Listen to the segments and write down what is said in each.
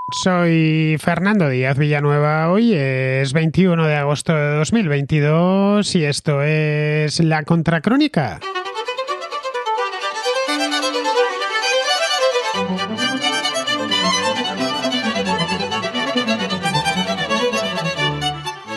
Soy Fernando Díaz Villanueva. Hoy es 21 de agosto de 2022 y esto es La Contracrónica.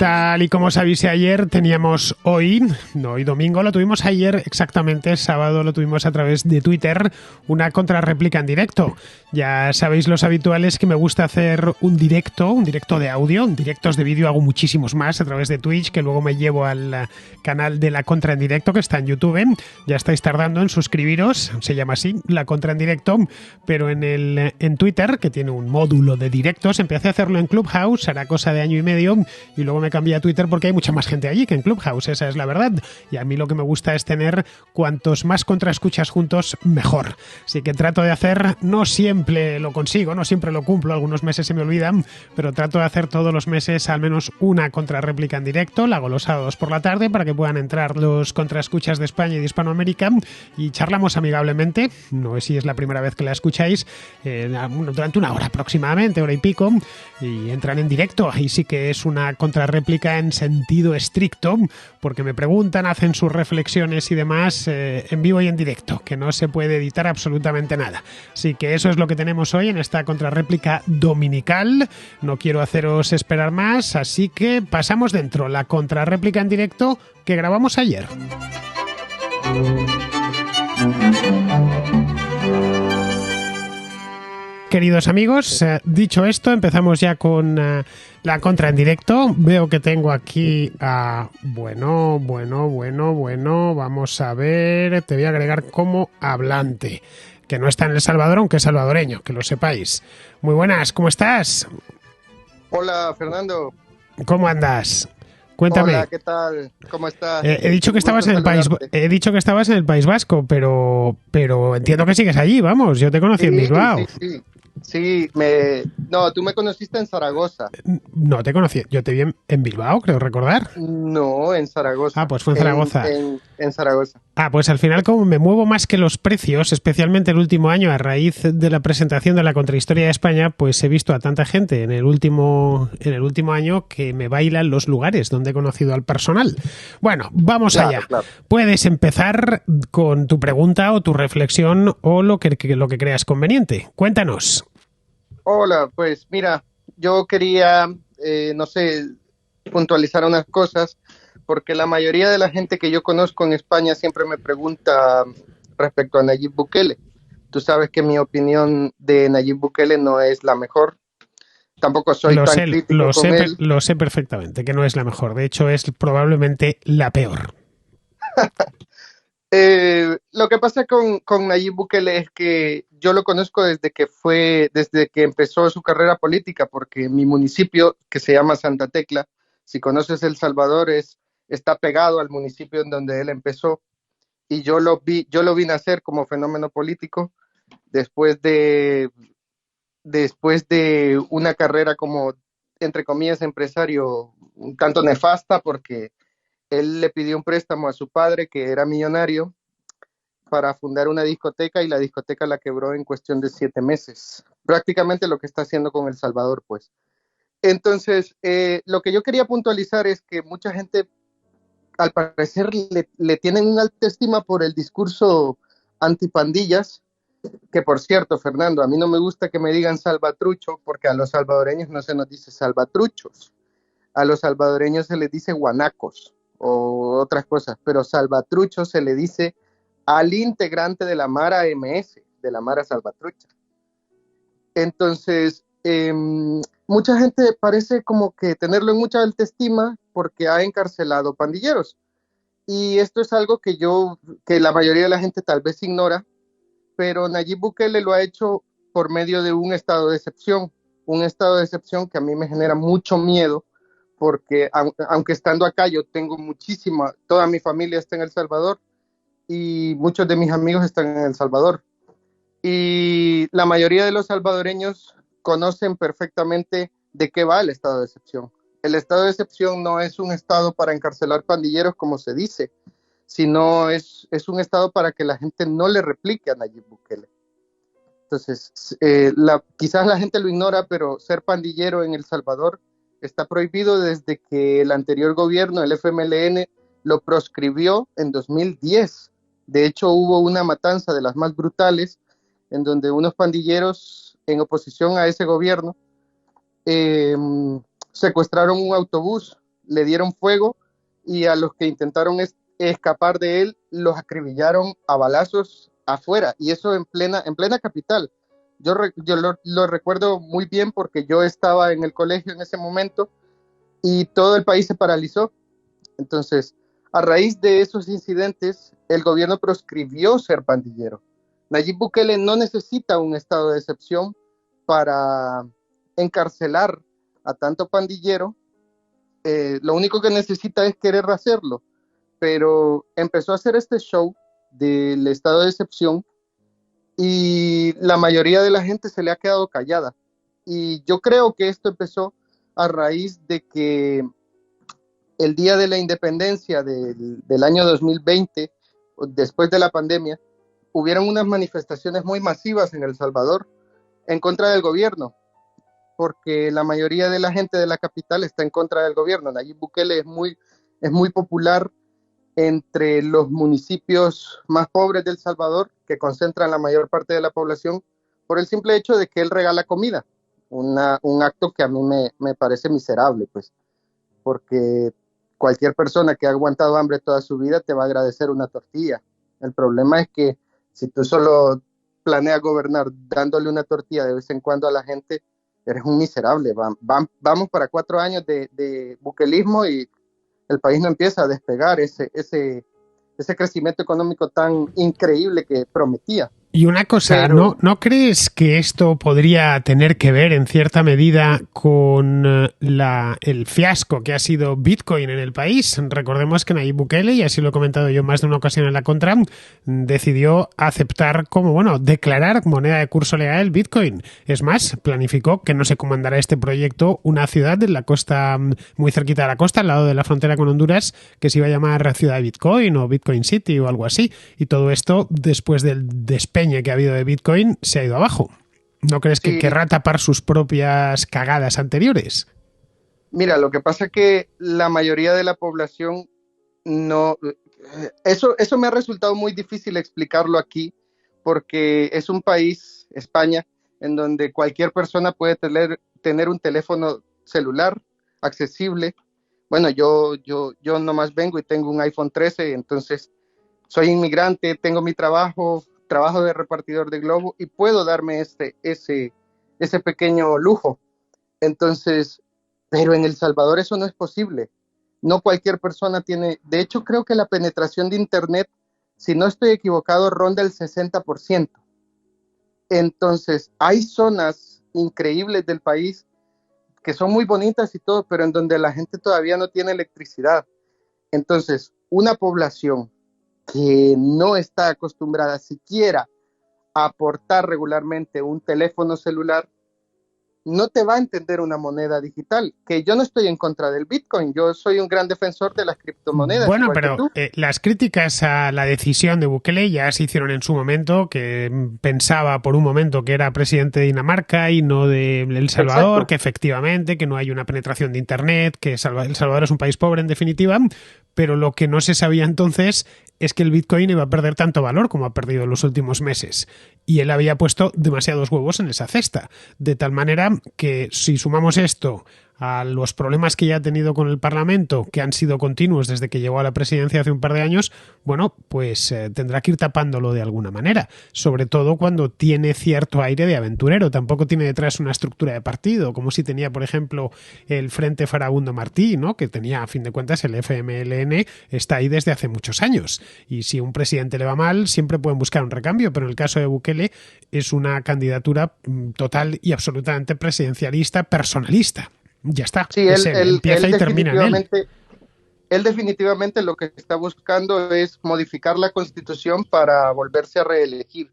Tal y como os avisé ayer, teníamos hoy domingo, lo tuvimos ayer exactamente, sábado lo tuvimos a través de Twitter, una contrarréplica en directo. Ya sabéis los habituales que me gusta hacer un directo de audio, directos de vídeo hago muchísimos más a través de Twitch, que luego me llevo al canal de La Contra en Directo, que está en YouTube. Ya estáis tardando en suscribiros, se llama así, La Contra en Directo, pero en Twitter, que tiene un módulo de directos, empecé a hacerlo en Clubhouse, hará cosa de año y medio, y luego me cambié a Twitter porque hay mucha más gente allí que en Clubhouse, esa es la verdad. Y a mí lo que me gusta es tener cuantos más contraescuchas juntos, mejor. Así que trato de hacer, no siempre lo consigo, no siempre lo cumplo, algunos meses se me olvidan, pero trato de hacer todos los meses al menos una contrarréplica en directo, la hago los sábados por la tarde para que puedan entrar los contraescuchas de España y de Hispanoamérica y charlamos amigablemente, no sé si es la primera vez que la escucháis, durante una hora aproximadamente, hora y pico, y entran en directo, ahí sí que es una contrarréplica en sentido estricto, porque me preguntan, hacen sus reflexiones y demás en vivo y en directo, que no se puede editar absolutamente nada. Así que eso es lo que tenemos hoy en esta contrarréplica dominical. No quiero haceros esperar más, así que pasamos dentro. La contrarréplica en directo que grabamos ayer. Queridos amigos, dicho esto, empezamos ya con la contra en directo. Veo que tengo aquí a... Bueno, vamos a ver, te voy a agregar como hablante, que no está en El Salvador, aunque es salvadoreño, que lo sepáis. Muy buenas, ¿cómo estás? Hola, Fernando. ¿Cómo andas? Cuéntame. Hola, ¿qué tal? ¿Cómo estás? He dicho que Un estabas gusto en el país, saludarte. he dicho que estabas en el País Vasco, pero entiendo que sigues allí, vamos. Yo te conocí en Sí, Bilbao. sí, sí. Sí, no, tú me conociste en Zaragoza. No te conocí, yo te vi en Bilbao, creo recordar. No, en Ah, Zaragoza. pues fue en En, Zaragoza. en, en Zaragoza. Ah, pues al final como me muevo más que los precios, especialmente el último año a raíz de la presentación de la Contrahistoria de España, pues he visto a tanta gente en el último año que me bailan los lugares donde he conocido al personal. Bueno, vamos Claro, allá. claro. Puedes empezar con tu pregunta o tu reflexión o lo que creas conveniente. Cuéntanos. Hola, pues mira, yo quería, no sé, puntualizar unas cosas, porque la mayoría de la gente que yo conozco en España siempre me pregunta respecto a Nayib Bukele. Tú sabes que mi opinión de Nayib Bukele no es la mejor. Tampoco soy Lo tan sé, crítico con él. lo sé perfectamente, que no es la mejor. De hecho, es probablemente la peor. Lo que pasa con Nayib Bukele es que yo lo conozco desde que empezó su carrera política, porque mi municipio, que se llama Santa Tecla, si conoces El Salvador, está pegado al municipio en donde él empezó, y yo lo vi nacer como fenómeno político después de, después de una carrera como, entre comillas, empresario un tanto nefasta, porque él le pidió un préstamo a su padre, que era millonario, para fundar una discoteca y la discoteca la quebró en cuestión de 7 meses. Prácticamente lo que está haciendo con El Salvador, pues. Entonces, lo que yo quería puntualizar es que mucha gente, al parecer, le tienen una alta estima por el discurso antipandillas, que por cierto, Fernando, a mí no me gusta que me digan salvatrucho, porque a los salvadoreños no se nos dice salvatruchos. A los salvadoreños se les dice guanacos o otras cosas, pero salvatrucho se le dice al integrante de la Mara MS, de la Mara Salvatrucha. Entonces, mucha gente parece como que tenerlo en mucha alta estima porque ha encarcelado pandilleros. Y esto es algo que la mayoría de la gente tal vez ignora, pero Nayib Bukele lo ha hecho por medio de un estado de excepción que a mí me genera mucho miedo, porque aunque estando acá yo tengo toda mi familia está en El Salvador, y muchos de mis amigos están en El Salvador. Y la mayoría de los salvadoreños conocen perfectamente de qué va el estado de excepción. El estado de excepción no es un estado para encarcelar pandilleros, como se dice, sino es un estado para que la gente no le replique a Nayib Bukele. Entonces, quizás la gente lo ignora, pero ser pandillero en El Salvador está prohibido desde que el anterior gobierno, el FMLN, lo proscribió en 2010. De hecho, hubo una matanza de las más brutales en donde unos pandilleros en oposición a ese gobierno eh, secuestraron un autobús, le dieron fuego y a los que intentaron escapar de él los acribillaron a balazos afuera, y eso en plena capital. Yo lo recuerdo muy bien porque yo estaba en el colegio en ese momento y todo el país se paralizó. Entonces, a raíz de esos incidentes, el gobierno proscribió ser pandillero. Nayib Bukele no necesita un estado de excepción para encarcelar a tanto pandillero. Lo único que necesita es querer hacerlo, pero empezó a hacer este show del estado de excepción y la mayoría de la gente se le ha quedado callada. Y yo creo que esto empezó a raíz de que el día de la independencia del año 2020, después de la pandemia, hubieron unas manifestaciones muy masivas en El Salvador en contra del gobierno, porque la mayoría de la gente de la capital está en contra del gobierno. Nayib Bukele es muy popular entre los municipios más pobres de El Salvador, que concentran la mayor parte de la población, por el simple hecho de que él regala comida, un acto que a mí me parece miserable, pues, porque cualquier persona que ha aguantado hambre toda su vida te va a agradecer una tortilla. El problema es que si tú solo planeas gobernar dándole una tortilla de vez en cuando a la gente, eres un miserable. Vamos para 4 años de buquelismo y el país no empieza a despegar ese crecimiento económico tan increíble que prometía. Y una cosa, Pero, ¿no crees que esto podría tener que ver en cierta medida con el fiasco que ha sido Bitcoin en el país? Recordemos que Nayib Bukele, y así lo he comentado yo más de una ocasión en la contra, decidió aceptar declarar moneda de curso legal el Bitcoin. Es más, planificó que no se comandará este proyecto una ciudad de la costa, muy cerquita de la costa, al lado de la frontera con Honduras, que se iba a llamar Ciudad de Bitcoin o Bitcoin City o algo así. Y todo esto, después del despegue que ha habido de Bitcoin, se ha ido abajo. ¿No crees que sí, querrá tapar sus propias cagadas anteriores? mira, lo que pasa es que la mayoría de la población no... Eso me ha resultado muy difícil explicarlo aquí, porque es un país, España, en donde cualquier persona puede tener un teléfono celular accesible. Bueno, yo nomás vengo y tengo un iPhone 13, entonces soy inmigrante, tengo mi trabajo de repartidor de globo y puedo darme ese pequeño lujo. Entonces, pero en El Salvador eso no es posible. No cualquier persona tiene, de hecho creo que la penetración de Internet, si no estoy equivocado, ronda el 60%. Entonces, hay zonas increíbles del país que son muy bonitas y todo, pero en donde la gente todavía no tiene electricidad. Entonces, una población que no está acostumbrada siquiera a aportar regularmente un teléfono celular, no te va a entender una moneda digital. Que yo no estoy en contra del Bitcoin, yo soy un gran defensor de las criptomonedas, Bueno, igual que pero tú. las críticas a la decisión de Bukele ya se hicieron en su momento, que pensaba por un momento que era presidente de Dinamarca y no de El Salvador, Exacto. que efectivamente que no hay una penetración de Internet, que El Salvador es un país pobre en definitiva, pero lo que no se sabía entonces es que el Bitcoin iba a perder tanto valor como ha perdido en los últimos meses. Y él había puesto demasiados huevos en esa cesta. De tal manera que si sumamos esto a los problemas que ya ha tenido con el Parlamento, que han sido continuos desde que llegó a la presidencia hace un par de años, bueno, pues tendrá que ir tapándolo de alguna manera, sobre todo cuando tiene cierto aire de aventurero. Tampoco tiene detrás una estructura de partido, como si tenía, por ejemplo, el Frente Farabundo Martí, ¿no? Que tenía, a fin de cuentas, el FMLN, está ahí desde hace muchos años. Y si a un presidente le va mal, siempre pueden buscar un recambio, pero en el caso de Bukele es una candidatura total y absolutamente presidencialista, personalista. Ya está, Sí, es él, empieza y termina en él. él definitivamente lo que está buscando es modificar la constitución para volverse a reelegir.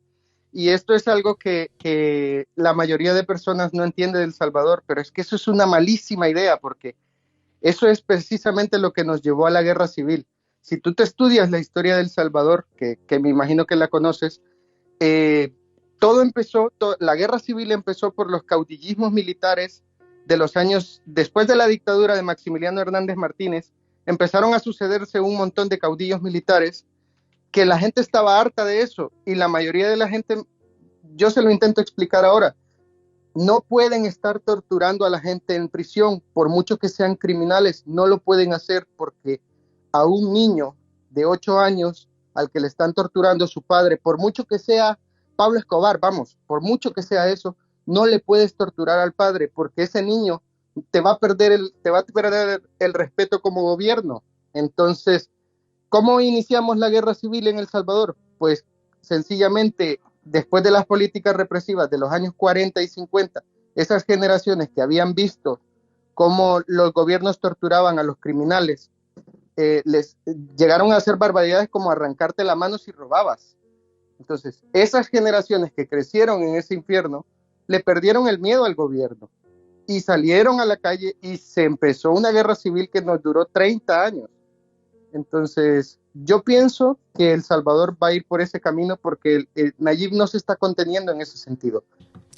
Y esto es algo que la mayoría de personas no entiende de El Salvador, pero es que eso es una malísima idea, porque eso es precisamente lo que nos llevó a la guerra civil. Si tú te estudias la historia de El Salvador, que me imagino que la conoces, eh, todo empezó, la guerra civil empezó por los caudillismos militares de los años, después de la dictadura de Maximiliano Hernández Martínez, empezaron a sucederse un montón de caudillos militares que la gente estaba harta de eso, y la mayoría de la gente, yo se lo intento explicar ahora, no pueden estar torturando a la gente en prisión, por mucho que sean criminales, no lo pueden hacer porque a un niño de 8 años al que le están torturando su padre, por mucho que sea Pablo Escobar, vamos, por mucho que sea eso, no le puedes torturar al padre porque ese niño te va a perder el respeto como gobierno. Entonces, ¿cómo iniciamos la guerra civil en El Salvador? Pues sencillamente, después de las políticas represivas de los años 40 y 50, esas generaciones que habían visto cómo los gobiernos torturaban a los criminales, les llegaron a hacer barbaridades como arrancarte la mano si robabas. Entonces, esas generaciones que crecieron en ese infierno, le perdieron el miedo al gobierno y salieron a la calle y se empezó una guerra civil que nos duró 30 años. Entonces, yo pienso que El Salvador va a ir por ese camino porque Nayib no se está conteniendo en ese sentido.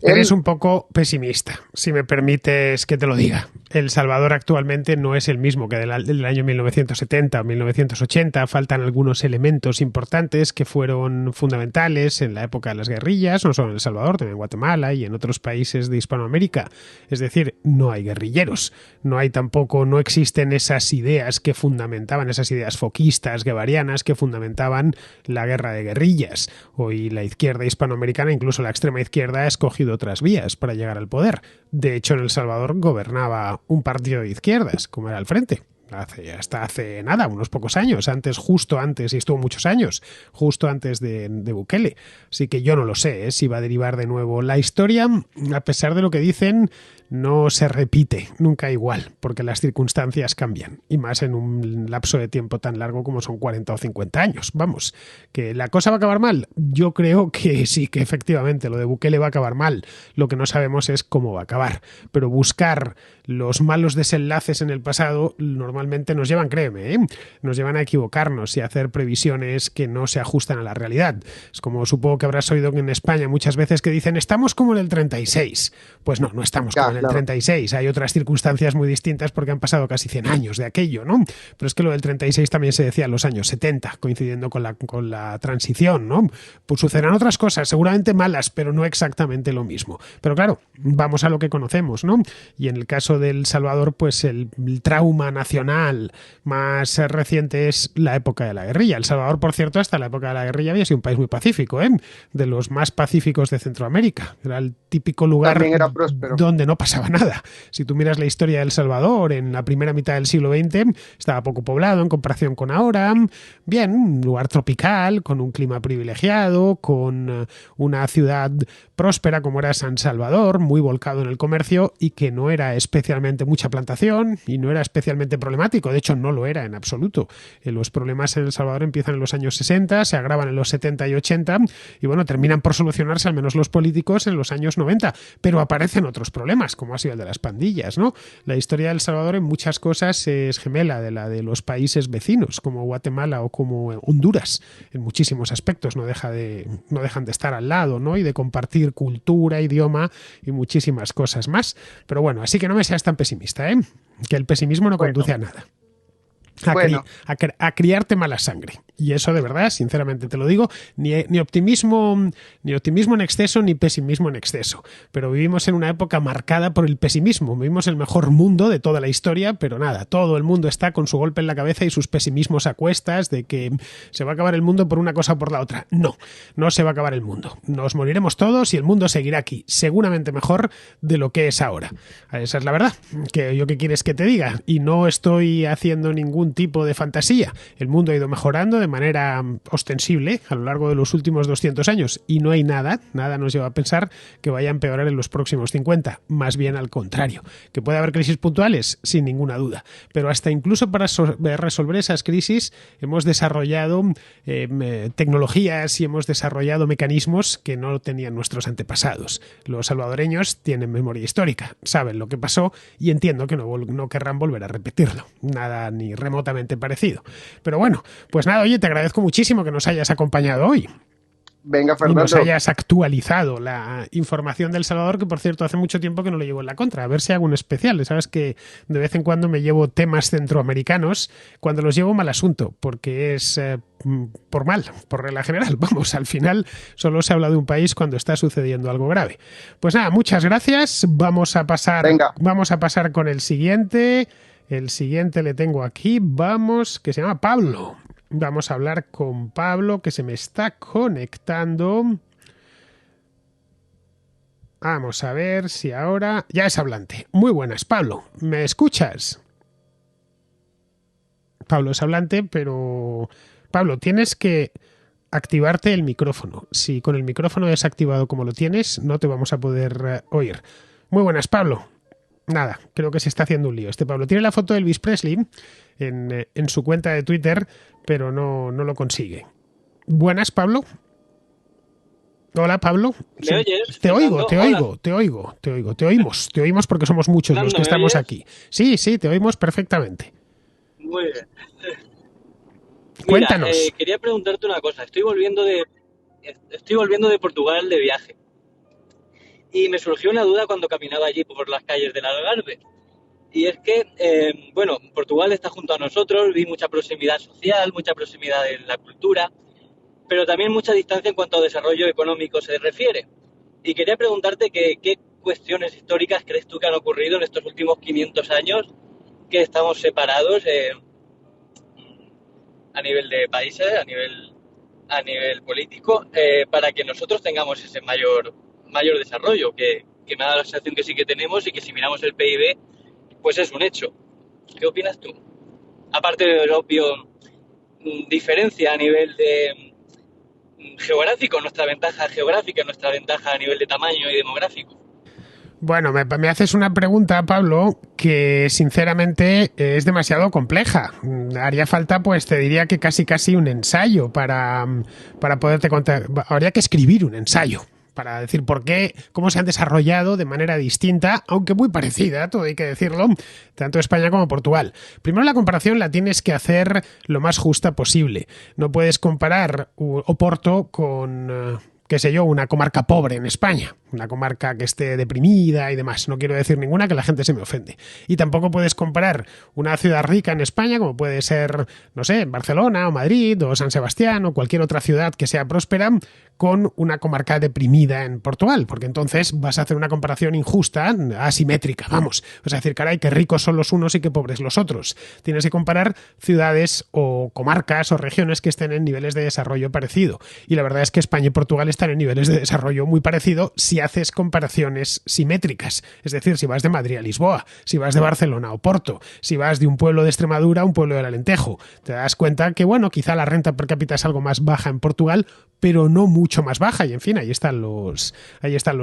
Eres un poco pesimista, si me permites que te lo diga. El Salvador actualmente no es el mismo que del año 1970 o 1980. Faltan algunos elementos importantes que fueron fundamentales en la época de las guerrillas, no solo en El Salvador, también en Guatemala y en otros países de Hispanoamérica. Es decir, no hay guerrilleros, no existen esas ideas que fundamentaban, esas ideas foquistas, guevarianas, que fundamentaban la guerra de guerrillas. Hoy la izquierda hispanoamericana, incluso la extrema izquierda, ha escogido otras vías para llegar al poder. De hecho, en El Salvador gobernaba un partido de izquierdas, como era el Frente. Hasta hace nada, unos pocos años, justo antes, y estuvo muchos años, justo antes de Bukele. Así que yo no lo sé, si va a derivar de nuevo. La historia, a pesar de lo que dicen, no se repite nunca igual, porque las circunstancias cambian, y más en un lapso de tiempo tan largo como son 40 o 50 años. Vamos, ¿que la cosa va a acabar mal? Yo creo que sí, que efectivamente lo de Bukele va a acabar mal. Lo que no sabemos es cómo va a acabar. Pero buscar los malos desenlaces en el pasado normalmente nos llevan, créeme, nos llevan a equivocarnos y a hacer previsiones que no se ajustan a la realidad. Es como supongo que habrás oído en España muchas veces que dicen estamos como en el 36. Pues no estamos como en el 36. Hay otras circunstancias muy distintas porque han pasado casi 100 años de aquello, ¿no? Pero es que lo del 36 también se decía en los años 70, coincidiendo con la transición, ¿no? Pues sucederán otras cosas, seguramente malas, pero no exactamente lo mismo. Pero claro, vamos a lo que conocemos, ¿no? Y en el caso de El Salvador, pues el trauma nacional más reciente es la época de la guerrilla. El Salvador, por cierto, hasta la época de la guerrilla había sido un país muy pacífico, de los más pacíficos de Centroamérica. Era el típico lugar donde no pasaba nada. Si tú miras la historia de El Salvador en la primera mitad del siglo XX, estaba poco poblado en comparación con ahora. Bien, un lugar tropical, con un clima privilegiado, con una ciudad próspera como era San Salvador, muy volcado en el comercio y que no era especialmente mucha plantación y no era especialmente problemático. De hecho, no lo era en absoluto. Los problemas en El Salvador empiezan en los años 60, se agravan en los 70 y 80 y bueno, terminan por solucionarse, al menos los políticos, en los años 90. Pero aparecen otros problemas, como ha sido el de las pandillas, ¿no? La historia de El Salvador en muchas cosas es gemela de la de los países vecinos, como Guatemala o como Honduras. En muchísimos aspectos no dejan de estar al lado, ¿no? Y de compartir cultura, idioma y muchísimas cosas más. Pero bueno, así que no me seas tan pesimista, que el pesimismo no conduce a nada. A criarte mala sangre. Y eso de verdad, sinceramente te lo digo, ni optimismo en exceso ni pesimismo en exceso. Pero vivimos en una época marcada por el pesimismo. Vivimos el mejor mundo de toda la historia, pero nada, todo el mundo está con su golpe en la cabeza y sus pesimismos a cuestas de que se va a acabar el mundo por una cosa o por la otra. No se va a acabar el mundo. Nos moriremos todos y el mundo seguirá aquí, seguramente mejor de lo que es ahora. Esa es la verdad. ¿Qué quieres que te diga? Y no estoy haciendo ningún tipo de fantasía. El mundo ha ido mejorando de manera ostensible a lo largo de los últimos 200 años y no hay nada nos lleva a pensar que vaya a empeorar en los próximos 50, más bien al contrario. ¿Que puede haber crisis puntuales? Sin ninguna duda, pero hasta incluso para resolver esas crisis hemos desarrollado tecnologías y hemos desarrollado mecanismos que no tenían nuestros antepasados. Los salvadoreños tienen memoria histórica, saben lo que pasó y entiendo que no querrán volver a repetirlo, nada ni remotamente parecido. Pero bueno, pues nada, oye, te agradezco muchísimo que nos hayas acompañado hoy. Venga, Y nos Fernando. hayas actualizado la información del Salvador, que por cierto hace mucho tiempo que no lo llevo en la contra. A ver si hago un especial. Sabes que de vez en cuando me llevo temas centroamericanos. Cuando los llevo, mal asunto, porque es por regla general. Vamos, al final solo se habla de un país cuando está sucediendo algo grave. Pues nada, muchas gracias. Venga, Vamos a pasar con el siguiente. El siguiente le tengo aquí. Vamos, que se llama Pablo. Vamos a hablar con Pablo, que se me está conectando. Vamos a ver si ahora... Ya es hablante. Muy buenas, Pablo. ¿Me escuchas? Pablo es hablante, pero... Pablo, tienes que activarte el micrófono. Si con el micrófono desactivado como lo tienes, no te vamos a poder oír. Muy buenas, Pablo. Nada, creo que se está haciendo un lío. Este Pablo tiene la foto de Elvis Presley en su cuenta de Twitter, pero no lo consigue. Buenas, Pablo. Hola, Pablo. ¿Me oyes? Te oigo, Fernando? te oímos porque somos muchos los Fernando, que ¿me estamos oyes? aquí. Sí, te oímos perfectamente. Muy bien. Mira, Cuéntanos. quería preguntarte una cosa. Estoy volviendo de Portugal de viaje y me surgió una duda cuando caminaba allí por las calles del Algarve. Y es que, bueno, Portugal está junto a nosotros, vi mucha proximidad social, mucha proximidad en la cultura, pero también mucha distancia en cuanto a desarrollo económico se refiere. Y quería preguntarte qué cuestiones históricas crees tú que han ocurrido en estos últimos 500 años que estamos separados a nivel de países, a nivel político, para que nosotros tengamos ese mayor desarrollo, que me da la sensación que sí que tenemos y que si miramos el PIB, pues es un hecho. ¿Qué opinas tú? Aparte del obvio diferencia a nivel de geográfico, nuestra ventaja geográfica, nuestra ventaja a nivel de tamaño y demográfico. Bueno, me haces una pregunta, Pablo, que sinceramente es demasiado compleja. Haría falta, pues te diría que casi un ensayo para poderte contar. Habría que escribir un ensayo para decir por qué, cómo se han desarrollado de manera distinta, aunque muy parecida, todo hay que decirlo, tanto España como Portugal. Primero, la comparación la tienes que hacer lo más justa posible. No puedes comparar Oporto con qué sé yo, una comarca pobre en España, una comarca que esté deprimida y demás. No quiero decir ninguna, que la gente se me ofende. Y tampoco puedes comparar una ciudad rica en España, como puede ser, no sé, Barcelona o Madrid o San Sebastián o cualquier otra ciudad que sea próspera, con una comarca deprimida en Portugal, porque entonces vas a hacer una comparación injusta, asimétrica, vamos. Vas a decir, caray, qué ricos son los unos y qué pobres los otros. Tienes que comparar ciudades o comarcas o regiones que estén en niveles de desarrollo parecido. Y la verdad es que España y Portugal están en niveles de desarrollo muy parecido si haces comparaciones simétricas. Es decir, si vas de Madrid a Lisboa, si vas de Barcelona a Oporto, si vas de un pueblo de Extremadura a un pueblo del Alentejo, te das cuenta que, bueno, quizá la renta per cápita es algo más baja en Portugal, pero no mucho más baja. Y en fin, ahí están los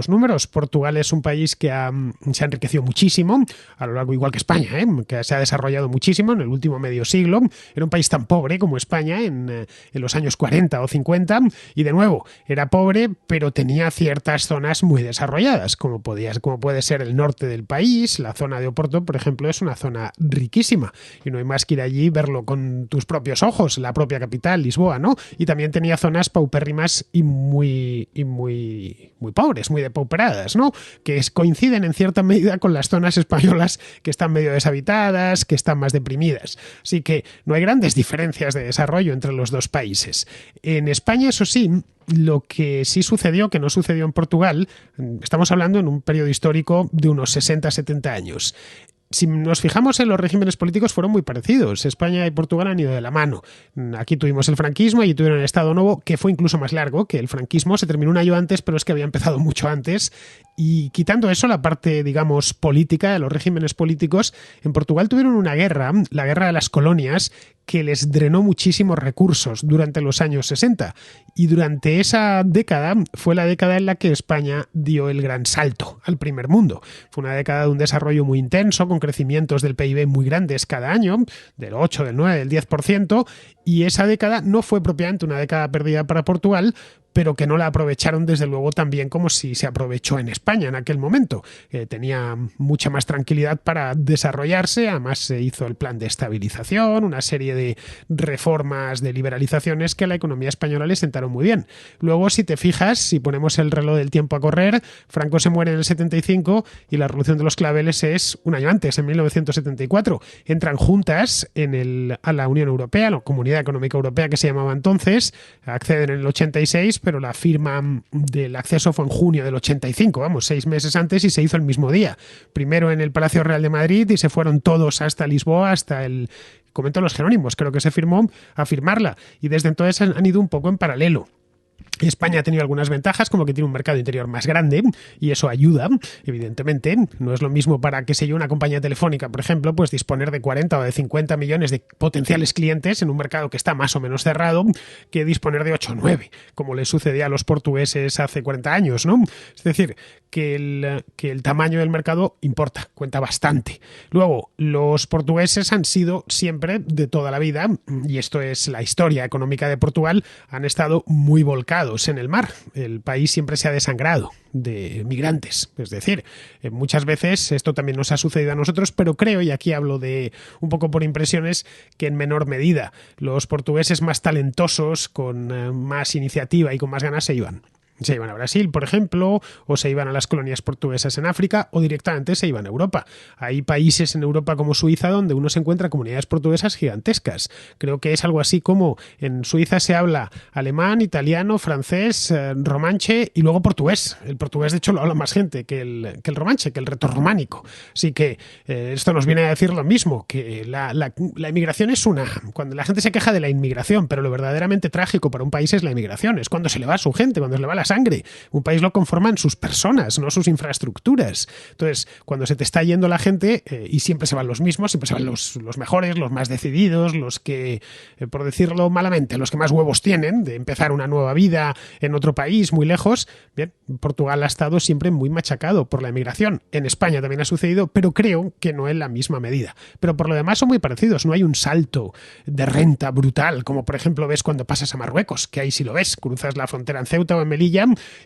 números. Portugal es un país que se ha enriquecido muchísimo a lo largo, igual que España, que se ha desarrollado muchísimo en el último medio siglo. Era un país tan pobre como España en los años 40 o 50, y de nuevo, era pobre, pero tenía ciertas zonas muy desarrolladas, como puede ser el norte del país. La zona de Oporto, por ejemplo, es una zona riquísima, y no hay más que ir allí y verlo con tus propios ojos, la propia capital, Lisboa, ¿no? Y también tenía zonas paupérrimas y muy pobres, muy depauperadas, ¿no? Que coinciden en cierta medida con las zonas españolas que están medio deshabitadas, que están más deprimidas. Así que no hay grandes diferencias de desarrollo entre los dos países. En España, eso sí, lo que sí sucedió, que no sucedió en Portugal, estamos hablando en un periodo histórico de unos 60-70 años. Si nos fijamos en los regímenes políticos, fueron muy parecidos. España y Portugal han ido de la mano. Aquí tuvimos el franquismo, allí tuvieron el Estado Novo, que fue incluso más largo que el franquismo. Se terminó un año antes, pero es que había empezado mucho antes. Y quitando eso, la parte, digamos, política, de los regímenes políticos, en Portugal tuvieron una guerra, la guerra de las colonias, que les drenó muchísimos recursos durante los años 60. Y durante esa década fue la década en la que España dio el gran salto al primer mundo. Fue una década de un desarrollo muy intenso, con crecimientos del PIB muy grandes cada año, del 8, del 9, del 10%, y esa década no fue propiamente una década perdida para Portugal, pero que no la aprovecharon desde luego tan bien como si se aprovechó en España en aquel momento. Tenía mucha más tranquilidad para desarrollarse, además se hizo el plan de estabilización, una serie de reformas, de liberalizaciones que a la economía española le sentaron muy bien. Luego, si te fijas, si ponemos el reloj del tiempo a correr, Franco se muere en el 75 y la Revolución de los Claveles es un año antes, en 1974. Entran juntas a la Unión Europea, la Comunidad Económica Europea que se llamaba entonces, acceden en el 86, pero la firma del acceso fue en junio del 85, vamos, 6 meses antes, y se hizo el mismo día. Primero en el Palacio Real de Madrid y se fueron todos hasta Lisboa, hasta el Convento de los Jerónimos, creo que se firmó, a firmarla. Y desde entonces han ido un poco en paralelo. España ha tenido algunas ventajas, como que tiene un mercado interior más grande y eso ayuda, evidentemente. No es lo mismo para, qué sé yo, una compañía telefónica, por ejemplo, pues disponer de 40 o de 50 millones de potenciales clientes en un mercado que está más o menos cerrado que disponer de 8 o 9, como le sucedía a los portugueses hace 40 años, ¿no? Es decir, que el tamaño del mercado importa, cuenta bastante. Luego, los portugueses han sido siempre, de toda la vida, y esto es la historia económica de Portugal, han estado muy volcados en el mar. El país siempre se ha desangrado de migrantes. Es decir, muchas veces esto también nos ha sucedido a nosotros, pero creo, y aquí hablo de un poco por impresiones, que en menor medida los portugueses más talentosos, con más iniciativa y con más ganas se iban. Se iban a Brasil, por ejemplo, o se iban a las colonias portuguesas en África, o directamente se iban a Europa. Hay países en Europa como Suiza donde uno se encuentra comunidades portuguesas gigantescas. Creo que es algo así como en Suiza se habla alemán, italiano, francés, romanche y luego portugués. El portugués, de hecho, lo habla más gente que el romanche, que el retorrománico. Así que esto nos viene a decir lo mismo, que la inmigración es cuando la gente se queja de la inmigración, pero lo verdaderamente trágico para un país es la inmigración. Es cuando se le va a su gente, cuando se le va la sangre. Un país lo conforman sus personas, no sus infraestructuras. Entonces, cuando se te está yendo la gente, y siempre se van los mismos, siempre se van los mejores, los más decididos, los que, por decirlo malamente, los que más huevos tienen de empezar una nueva vida en otro país muy lejos. Bien, Portugal ha estado siempre muy machacado por la emigración. En España también ha sucedido, pero creo que no en la misma medida. Pero por lo demás son muy parecidos. No hay un salto de renta brutal, como por ejemplo ves cuando pasas a Marruecos, que ahí sí lo ves. Cruzas la frontera en Ceuta o en Melilla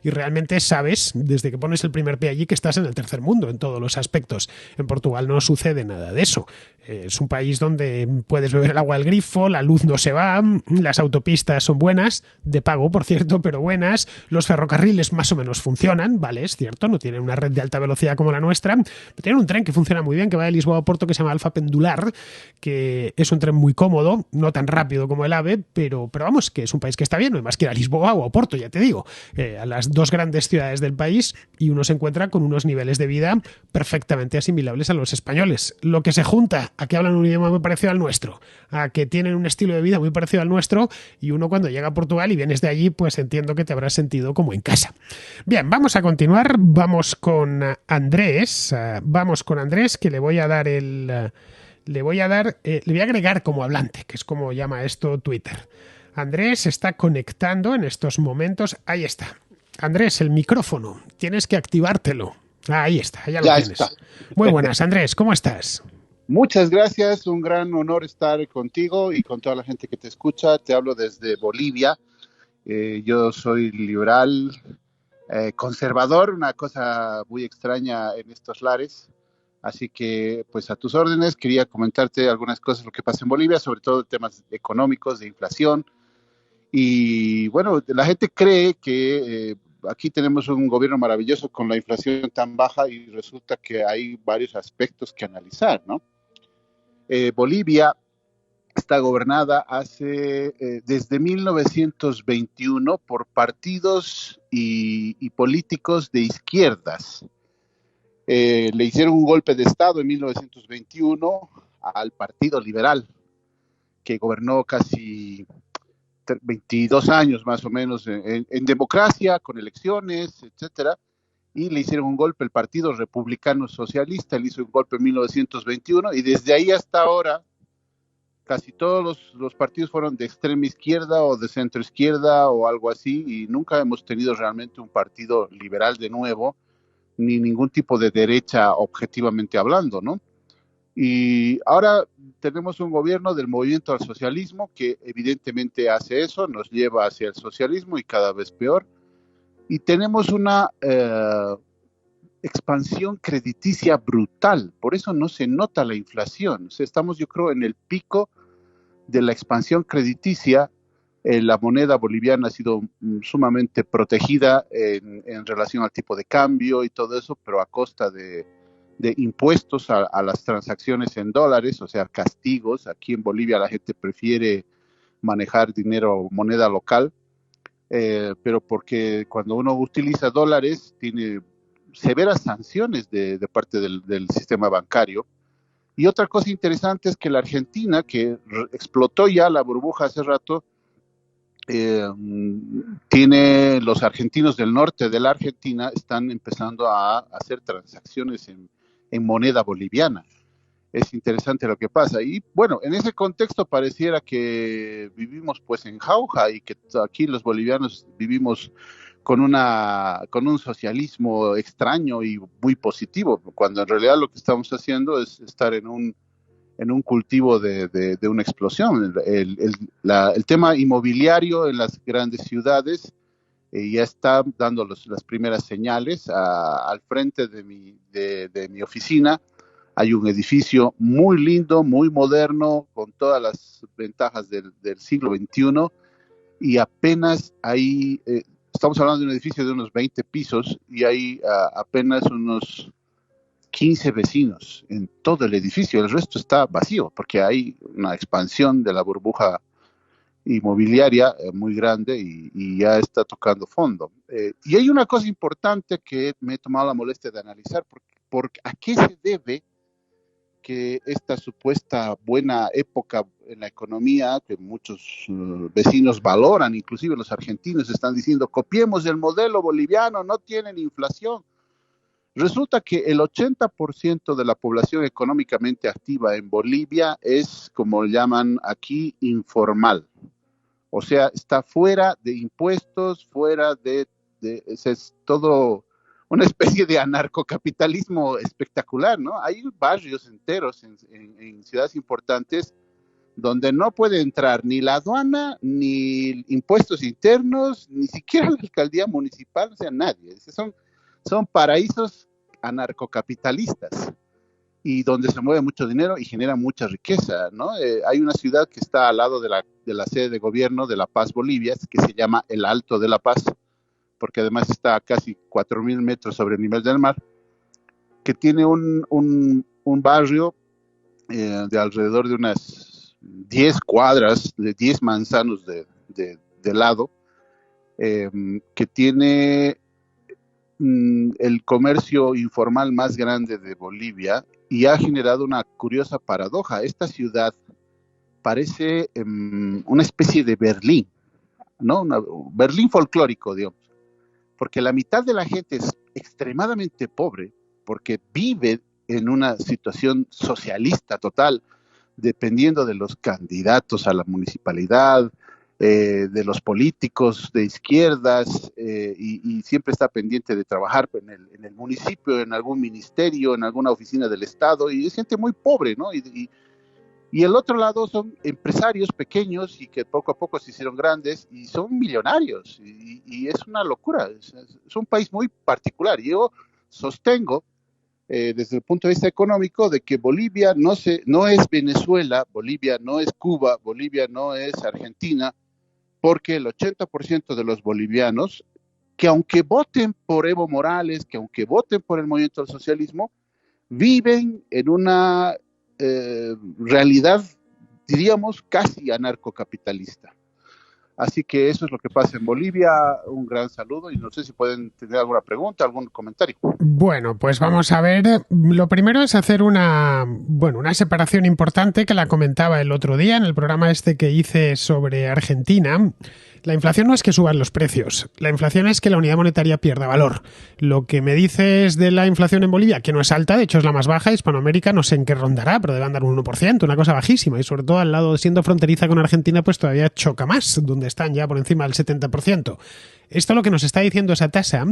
y realmente sabes, desde que pones el primer pie allí, que estás en el tercer mundo en todos los aspectos. En Portugal no sucede nada de eso. Es un país donde puedes beber el agua del grifo, la luz no se va, las autopistas son buenas, de pago, por cierto, pero buenas, los ferrocarriles más o menos funcionan, vale, es cierto, no tienen una red de alta velocidad como la nuestra, pero tienen un tren que funciona muy bien, que va de Lisboa a Porto, que se llama Alfa Pendular, que es un tren muy cómodo, no tan rápido como el AVE, pero vamos, que es un país que está bien, no hay más que ir a Lisboa o a Porto, ya te digo, a las dos grandes ciudades del país, y uno se encuentra con unos niveles de vida perfectamente asimilables a los españoles. Lo que se junta a que hablan un idioma muy parecido al nuestro, a que tienen un estilo de vida muy parecido al nuestro, y uno cuando llega a Portugal y vienes de allí, pues entiendo que te habrás sentido como en casa. Bien, vamos a continuar, vamos con Andrés, que le voy a agregar como hablante, que es como llama esto Twitter. Andrés está conectando en estos momentos. Ahí está. Andrés, el micrófono. Tienes que activártelo. Ahí está, ya lo tienes. Está. Muy buenas, Andrés. ¿Cómo estás? Muchas gracias. Un gran honor estar contigo y con toda la gente que te escucha. Te hablo desde Bolivia. Yo soy liberal, conservador, una cosa muy extraña en estos lares. Así que, pues a tus órdenes, quería comentarte algunas cosas de lo que pasa en Bolivia, sobre todo temas económicos, de inflación. Y bueno, la gente cree que aquí tenemos un gobierno maravilloso con la inflación tan baja y resulta que hay varios aspectos que analizar, ¿no? Bolivia está gobernada desde 1921 por partidos y políticos de izquierdas. Le hicieron un golpe de Estado en 1921 al Partido Liberal, que gobernó casi 22 años más o menos en democracia, con elecciones, etcétera, y le hicieron un golpe el Partido Republicano Socialista, le hizo un golpe en 1921, y desde ahí hasta ahora casi todos los partidos fueron de extrema izquierda o de centro izquierda o algo así, y nunca hemos tenido realmente un partido liberal de nuevo, ni ningún tipo de derecha objetivamente hablando, ¿no? Y ahora tenemos un gobierno del movimiento al socialismo que evidentemente hace eso, nos lleva hacia el socialismo y cada vez peor. Y tenemos una expansión crediticia brutal, por eso no se nota la inflación. O sea, estamos, yo creo, en el pico de la expansión crediticia. La moneda boliviana ha sido sumamente protegida en relación al tipo de cambio y todo eso, pero a costa de impuestos a las transacciones en dólares, o sea, castigos. Aquí en Bolivia la gente prefiere manejar dinero, moneda local, pero porque cuando uno utiliza dólares tiene severas sanciones de parte del sistema bancario. Y otra cosa interesante es que la Argentina, que explotó ya la burbuja hace rato, tiene los argentinos del norte de la Argentina están empezando a hacer transacciones en moneda boliviana. Es interesante lo que pasa. Y bueno, en ese contexto pareciera que vivimos pues en jauja y que aquí los bolivianos vivimos con un socialismo extraño y muy positivo, cuando en realidad lo que estamos haciendo es estar en un cultivo de una explosión. El tema inmobiliario en las grandes ciudades ya está dando las primeras señales. Al frente de mi oficina hay un edificio muy lindo, muy moderno, con todas las ventajas del siglo XXI, y apenas hay, estamos hablando de un edificio de unos 20 pisos, y hay apenas unos 15 vecinos en todo el edificio. El resto está vacío porque hay una expansión de la burbuja inmobiliaria muy grande y ya está tocando fondo. Y hay una cosa importante que me he tomado la molestia de analizar, ¿a qué se debe que esta supuesta buena época en la economía, que muchos vecinos valoran, inclusive los argentinos están diciendo, copiemos el modelo boliviano, no tienen inflación? Resulta que el 80% de la población económicamente activa en Bolivia es, como llaman aquí, informal. O sea, está fuera de impuestos, fuera es todo una especie de anarcocapitalismo espectacular, ¿no? Hay barrios enteros en ciudades importantes donde no puede entrar ni la aduana, ni impuestos internos, ni siquiera la alcaldía municipal, o sea, nadie. Son paraísos anarcocapitalistas y donde se mueve mucho dinero y genera mucha riqueza, ¿no? Hay una ciudad que está al lado de la sede de gobierno de La Paz, Bolivia, que se llama El Alto de La Paz, porque además está a casi 4.000 metros sobre el nivel del mar, que tiene un barrio de alrededor de unas 10 cuadras, de 10 manzanos de lado, que tiene el comercio informal más grande de Bolivia, y ha generado una curiosa paradoja. Esta ciudad parece una especie de Berlín, ¿no? Berlín folclórico, digamos, porque la mitad de la gente es extremadamente pobre, porque vive en una situación socialista total, dependiendo de los candidatos a la municipalidad, de los políticos de izquierdas, y siempre está pendiente de trabajar en el municipio, en algún ministerio, en alguna oficina del Estado, y es gente muy pobre, ¿no? Y el otro lado son empresarios pequeños y que poco a poco se hicieron grandes y son millonarios, y es una locura. Es un país muy particular. Yo sostengo, desde el punto de vista económico, de que Bolivia no es Venezuela, Bolivia no es Cuba, Bolivia no es Argentina, porque el 80% de los bolivianos, que aunque voten por Evo Morales, que aunque voten por el movimiento del socialismo, viven en una realidad, diríamos, casi anarcocapitalista. Así que eso es lo que pasa en Bolivia. Un gran saludo y no sé si pueden tener alguna pregunta, algún comentario. Bueno, pues vamos a ver. Lo primero es hacer una separación importante que la comentaba el otro día en el programa este que hice sobre Argentina. La inflación no es que suban los precios, la inflación es que la unidad monetaria pierda valor. Lo que me dices de la inflación en Bolivia, que no es alta, de hecho es la más baja, Hispanoamérica no sé en qué rondará, pero debe andar un 1%, una cosa bajísima, y sobre todo al lado, siendo fronteriza con Argentina, pues todavía choca más, donde están ya por encima del 70%. Esto lo que nos está diciendo esa tasa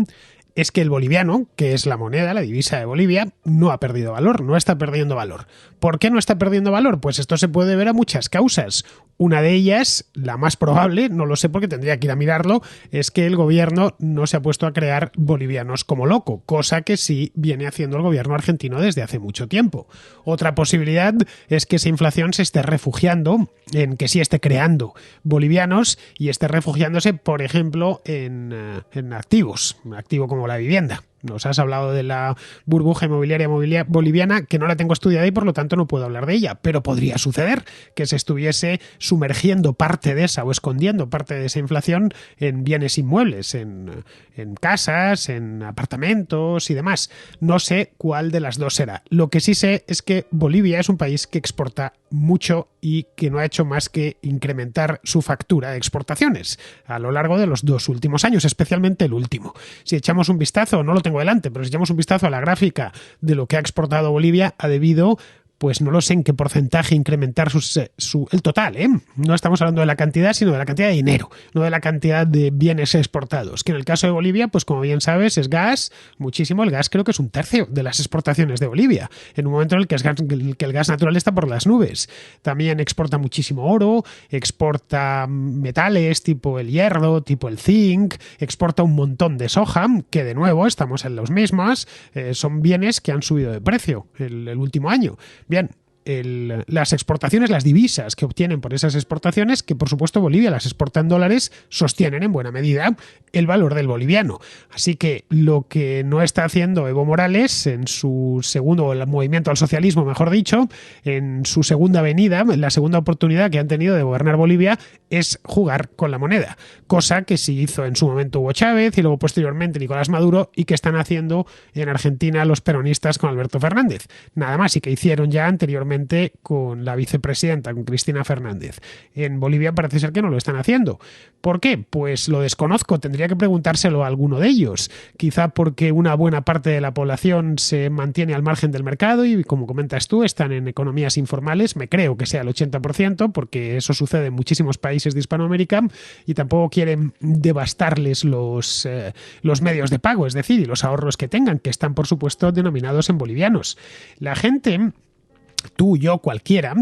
es que el boliviano, que es la moneda, la divisa de Bolivia, no ha perdido valor, no está perdiendo valor. ¿Por qué no está perdiendo valor? Pues esto se puede ver a muchas causas. Una de ellas, la más probable, no lo sé porque tendría que ir a mirarlo, es que el gobierno no se ha puesto a crear bolivianos como loco, cosa que sí viene haciendo el gobierno argentino desde hace mucho tiempo. Otra posibilidad es que esa inflación se esté refugiando en que sí esté creando bolivianos y esté refugiándose, por ejemplo, en activos, un activo como la vivienda. Nos has hablado de la burbuja inmobiliaria boliviana, que no la tengo estudiada y por lo tanto no puedo hablar de ella, pero podría suceder que se estuviese sumergiendo parte de esa o escondiendo parte de esa inflación en bienes inmuebles, en casas, en apartamentos y demás. No sé cuál de las dos será. Lo que sí sé es que Bolivia es un país que exporta mucho y que no ha hecho más que incrementar su factura de exportaciones a lo largo de los 2 últimos años, especialmente el último. Si echamos un vistazo, no lo tengo delante, pero si echamos un vistazo a la gráfica de lo que ha exportado Bolivia, ha debido, pues no lo sé en qué porcentaje incrementar el total, ¿eh? No estamos hablando de la cantidad, sino de la cantidad de dinero, no de la cantidad de bienes exportados, que en el caso de Bolivia, pues como bien sabes, es gas, muchísimo. El gas creo que es 1/3 de las exportaciones de Bolivia, en un momento en el que el gas natural está por las nubes. También exporta muchísimo oro, exporta metales tipo el hierro, tipo el zinc, exporta un montón de soja, que de nuevo estamos en los mismos, son bienes que han subido de precio el último año. Bien, las exportaciones, las divisas que obtienen por esas exportaciones, que por supuesto Bolivia las exporta en dólares, sostienen en buena medida el valor del boliviano. Así que lo que no está haciendo Evo Morales en su segundo, el movimiento al socialismo, mejor dicho, en su segunda venida, en la segunda oportunidad que han tenido de gobernar Bolivia, es jugar con la moneda. Cosa que sí hizo en su momento Hugo Chávez y luego posteriormente Nicolás Maduro y que están haciendo en Argentina los peronistas con Alberto Fernández. Nada más, y que hicieron ya anteriormente con la vicepresidenta, con Cristina Fernández. En Bolivia parece ser que no lo están haciendo. ¿Por qué? Pues lo desconozco, tendría que preguntárselo a alguno de ellos. Quizá porque una buena parte de la población se mantiene al margen del mercado y, como comentas tú, están en economías informales. Me creo que sea el 80%, porque eso sucede en muchísimos países de Hispanoamérica y tampoco quieren devastarles los medios de pago, es decir, y los ahorros que tengan, que están, por supuesto, denominados en bolivianos. La gente, tú, yo, cualquiera,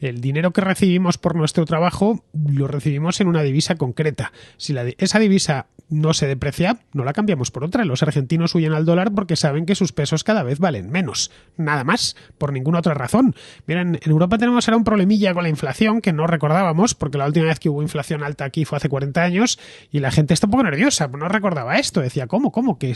el dinero que recibimos por nuestro trabajo lo recibimos en una divisa concreta. Si esa divisa no se deprecia, no la cambiamos por otra. Los argentinos huyen al dólar porque saben que sus pesos cada vez valen menos. Nada más, por ninguna otra razón. Miren, en Europa tenemos ahora un problemilla con la inflación que no recordábamos, porque la última vez que hubo inflación alta aquí fue hace 40 años y la gente está un poco nerviosa, no recordaba esto. Decía, ¿cómo? Que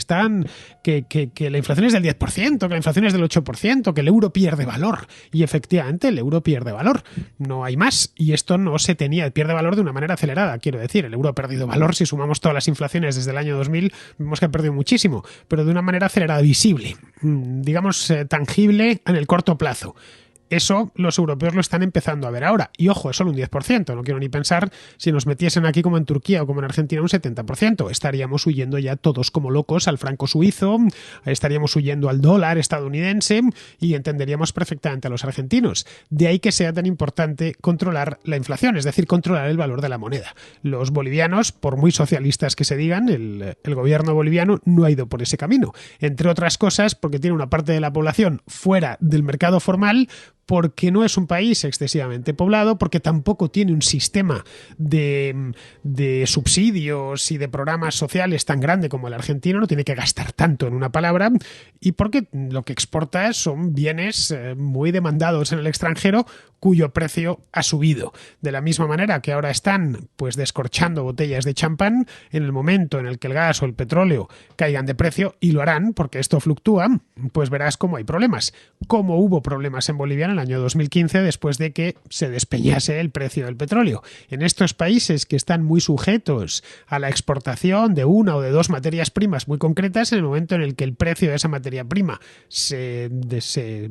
la inflación es del 10%, que la inflación es del 8%, que el euro pierde valor. Y efectivamente el euro pierde valor, no hay más, y esto no se tenía, pierde valor de una manera acelerada, quiero decir, el euro ha perdido valor, si sumamos todas las inflaciones desde el año 2000, vemos que ha perdido muchísimo, pero de una manera acelerada, visible, digamos tangible en el corto plazo. Eso los europeos lo están empezando a ver ahora. Y ojo, es solo un 10%. No quiero ni pensar si nos metiesen aquí como en Turquía o como en Argentina un 70%. Estaríamos huyendo ya todos como locos al franco suizo, estaríamos huyendo al dólar estadounidense y entenderíamos perfectamente a los argentinos. De ahí que sea tan importante controlar la inflación, es decir, controlar el valor de la moneda. Los bolivianos, por muy socialistas que se digan, el gobierno boliviano no ha ido por ese camino. Entre otras cosas, porque tiene una parte de la población fuera del mercado formal, porque no es un país excesivamente poblado, porque tampoco tiene un sistema de subsidios y de programas sociales tan grande como el argentino, no tiene que gastar tanto en una palabra, y porque lo que exporta son bienes muy demandados en el extranjero cuyo precio ha subido. De la misma manera que ahora están pues descorchando botellas de champán, en el momento en el que el gas o el petróleo caigan de precio, y lo harán porque esto fluctúa, pues verás cómo hay problemas. Como hubo problemas en Bolivia en el año 2015 después de que se despeñase el precio del petróleo. En estos países que están muy sujetos a la exportación de una o de dos materias primas muy concretas, en el momento en el que el precio de esa materia prima se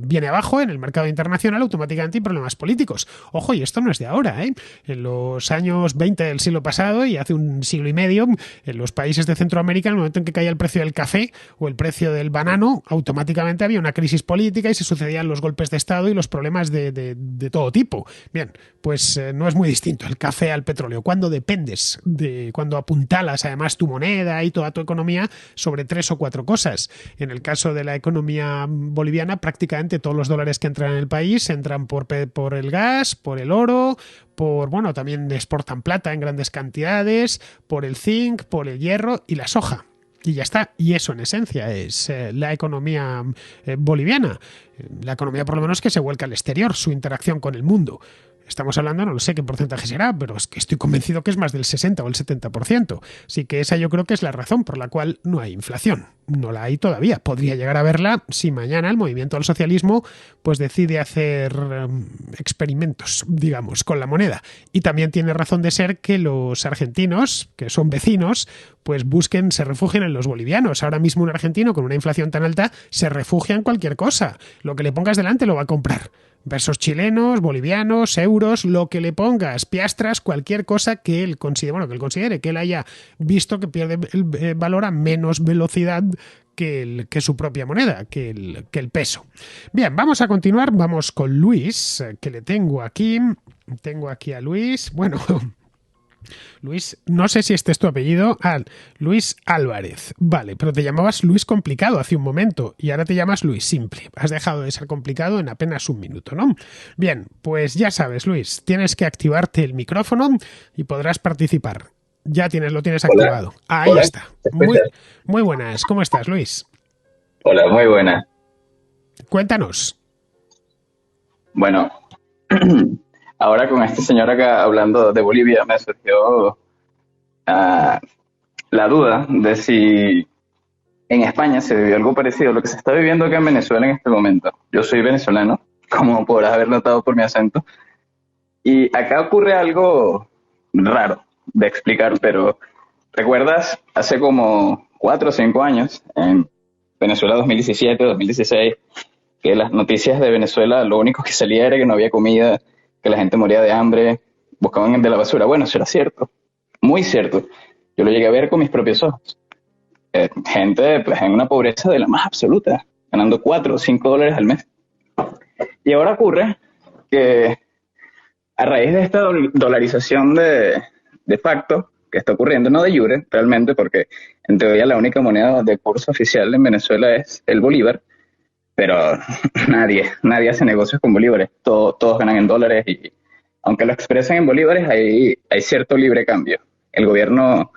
viene abajo en el mercado internacional, automáticamente hay problemas políticos. Ojo, y esto no es de ahora, ¿eh? En los años 20 del siglo pasado y hace un siglo y medio, en los países de Centroamérica, en el momento en que caía el precio del café o el precio del banano, automáticamente había una crisis política y se sucedían los golpes de Estado y los problemas de todo tipo. Bien, pues no es muy distinto el café al petróleo. Cuando dependes cuando apuntalas además tu moneda y toda tu economía sobre 3 o 4 cosas. En el caso de la economía boliviana, prácticamente todos los dólares que entran en el país entran por el gas, por el oro, bueno, también exportan plata en grandes cantidades, por el zinc, por el hierro y la soja. Y ya está. Y eso, en esencia, es la economía boliviana. La economía, por lo menos, que se vuelca al exterior, su interacción con el mundo. Estamos hablando, no lo sé qué porcentaje será, pero es que estoy convencido que es más del 60 o el 70%. Así que esa yo creo que es la razón por la cual no hay inflación. No la hay todavía. Podría llegar a verla si mañana el movimiento al socialismo pues decide hacer experimentos, digamos, con la moneda. Y también tiene razón de ser que los argentinos, que son vecinos, pues se refugien en los bolivianos. Ahora mismo un argentino con una inflación tan alta se refugia en cualquier cosa. Lo que le pongas delante lo va a comprar. Pesos chilenos, bolivianos, euros, lo que le pongas, piastras, cualquier cosa que él considere, que él haya visto que pierde el valor a menos velocidad que su propia moneda, que el peso. Bien, vamos a continuar, vamos con Luis, que le tengo aquí. Tengo aquí a Luis. Bueno, Luis, no sé si este es tu apellido. Luis Álvarez. Vale, pero te llamabas Luis complicado hace un momento y ahora te llamas Luis simple. Has dejado de ser complicado en apenas un minuto, ¿no? Bien, pues ya sabes, Luis, tienes que activarte el micrófono y podrás participar. Lo tienes activado. Ahí Hola, está. ¿te escuchas? Muy buenas. ¿Cómo estás, Luis? Hola, muy buena. Cuéntanos. Bueno, ahora con este señor acá hablando de Bolivia me surgió ah, la duda de si en España se vivió algo parecido a lo que se está viviendo acá en Venezuela en este momento. Yo soy venezolano, como podrás haber notado por mi acento, y acá ocurre algo raro de explicar, pero ¿recuerdas hace como 4 o 5 años, en Venezuela 2017, 2016, que las noticias de Venezuela lo único que salía era que no había comida, que la gente moría de hambre, buscaban de la basura? Bueno, eso era cierto, muy cierto. Yo lo llegué a ver con mis propios ojos. Gente pues, en una pobreza de la más absoluta, ganando 4 o 5 dólares al mes. Y ahora ocurre que a raíz de esta dolarización de facto que está ocurriendo, no de jure realmente, porque en teoría la única moneda de curso oficial en Venezuela es el bolívar, pero nadie hace negocios con bolívares, todos ganan en dólares y aunque lo expresen en bolívares hay cierto libre cambio. El gobierno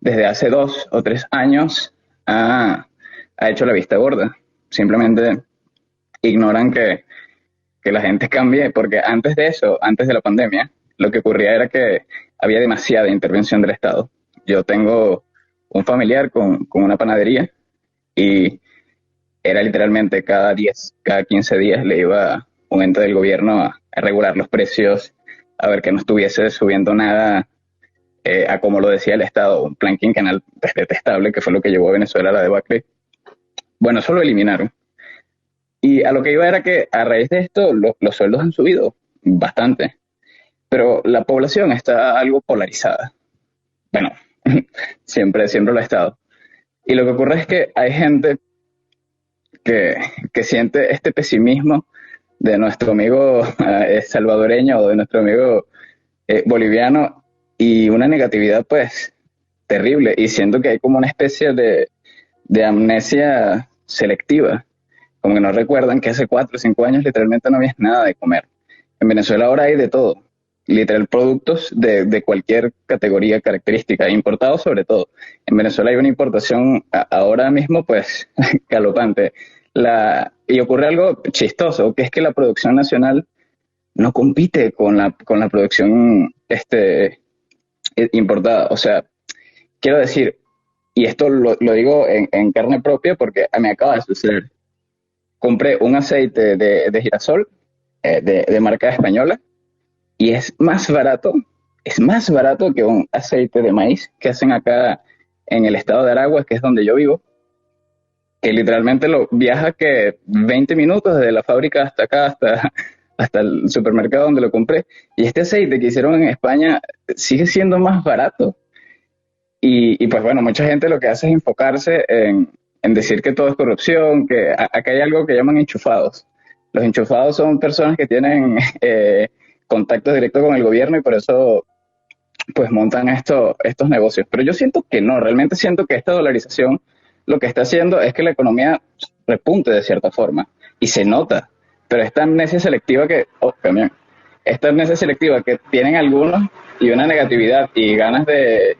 desde hace 2 o 3 años ha hecho la vista gorda, simplemente ignoran que la gente cambie, porque antes de eso, antes de la pandemia, lo que ocurría era que había demasiada intervención del Estado. Yo tengo un familiar con una panadería y era literalmente cada 15 días le iba un ente del gobierno a regular los precios, a ver que no estuviese subiendo nada a como lo decía el Estado, un plan quinquenal detestable que fue lo que llevó a Venezuela a la debacle. Bueno, eso lo eliminaron. Y a lo que iba era que a raíz de esto los sueldos han subido bastante, pero la población está algo polarizada. Bueno, siempre lo ha estado. Y lo que ocurre es que hay gente que siente este pesimismo de nuestro amigo salvadoreño o de nuestro amigo boliviano y una negatividad pues terrible. Y siento que hay como una especie de amnesia selectiva, como que no recuerdan que hace 4 o 5 años literalmente no había nada de comer. En Venezuela ahora hay de todo, literal productos de cualquier categoría característica, importados sobre todo. En Venezuela hay una importación ahora mismo pues galopante. Y ocurre algo chistoso, que es que la producción nacional no compite con la producción importada. O sea, quiero decir, y esto lo digo en carne propia porque me acaba de suceder. Compré un aceite de girasol de marca española y es más barato que un aceite de maíz que hacen acá en el estado de Aragua, que es donde yo vivo, que literalmente lo viaja que 20 minutos desde la fábrica hasta acá, hasta el supermercado donde lo compré. Y este aceite que hicieron en España sigue siendo más barato. Y pues bueno, mucha gente lo que hace es enfocarse en decir que todo es corrupción, que acá hay algo que llaman enchufados. Los enchufados son personas que tienen contacto directo con el gobierno y por eso pues montan estos negocios. Pero yo siento que no, realmente siento que esta dolarización lo que está haciendo es que la economía repunte de cierta forma y se nota, pero es tan necia selectiva que, es tan necia selectiva que tienen algunos y una negatividad y ganas de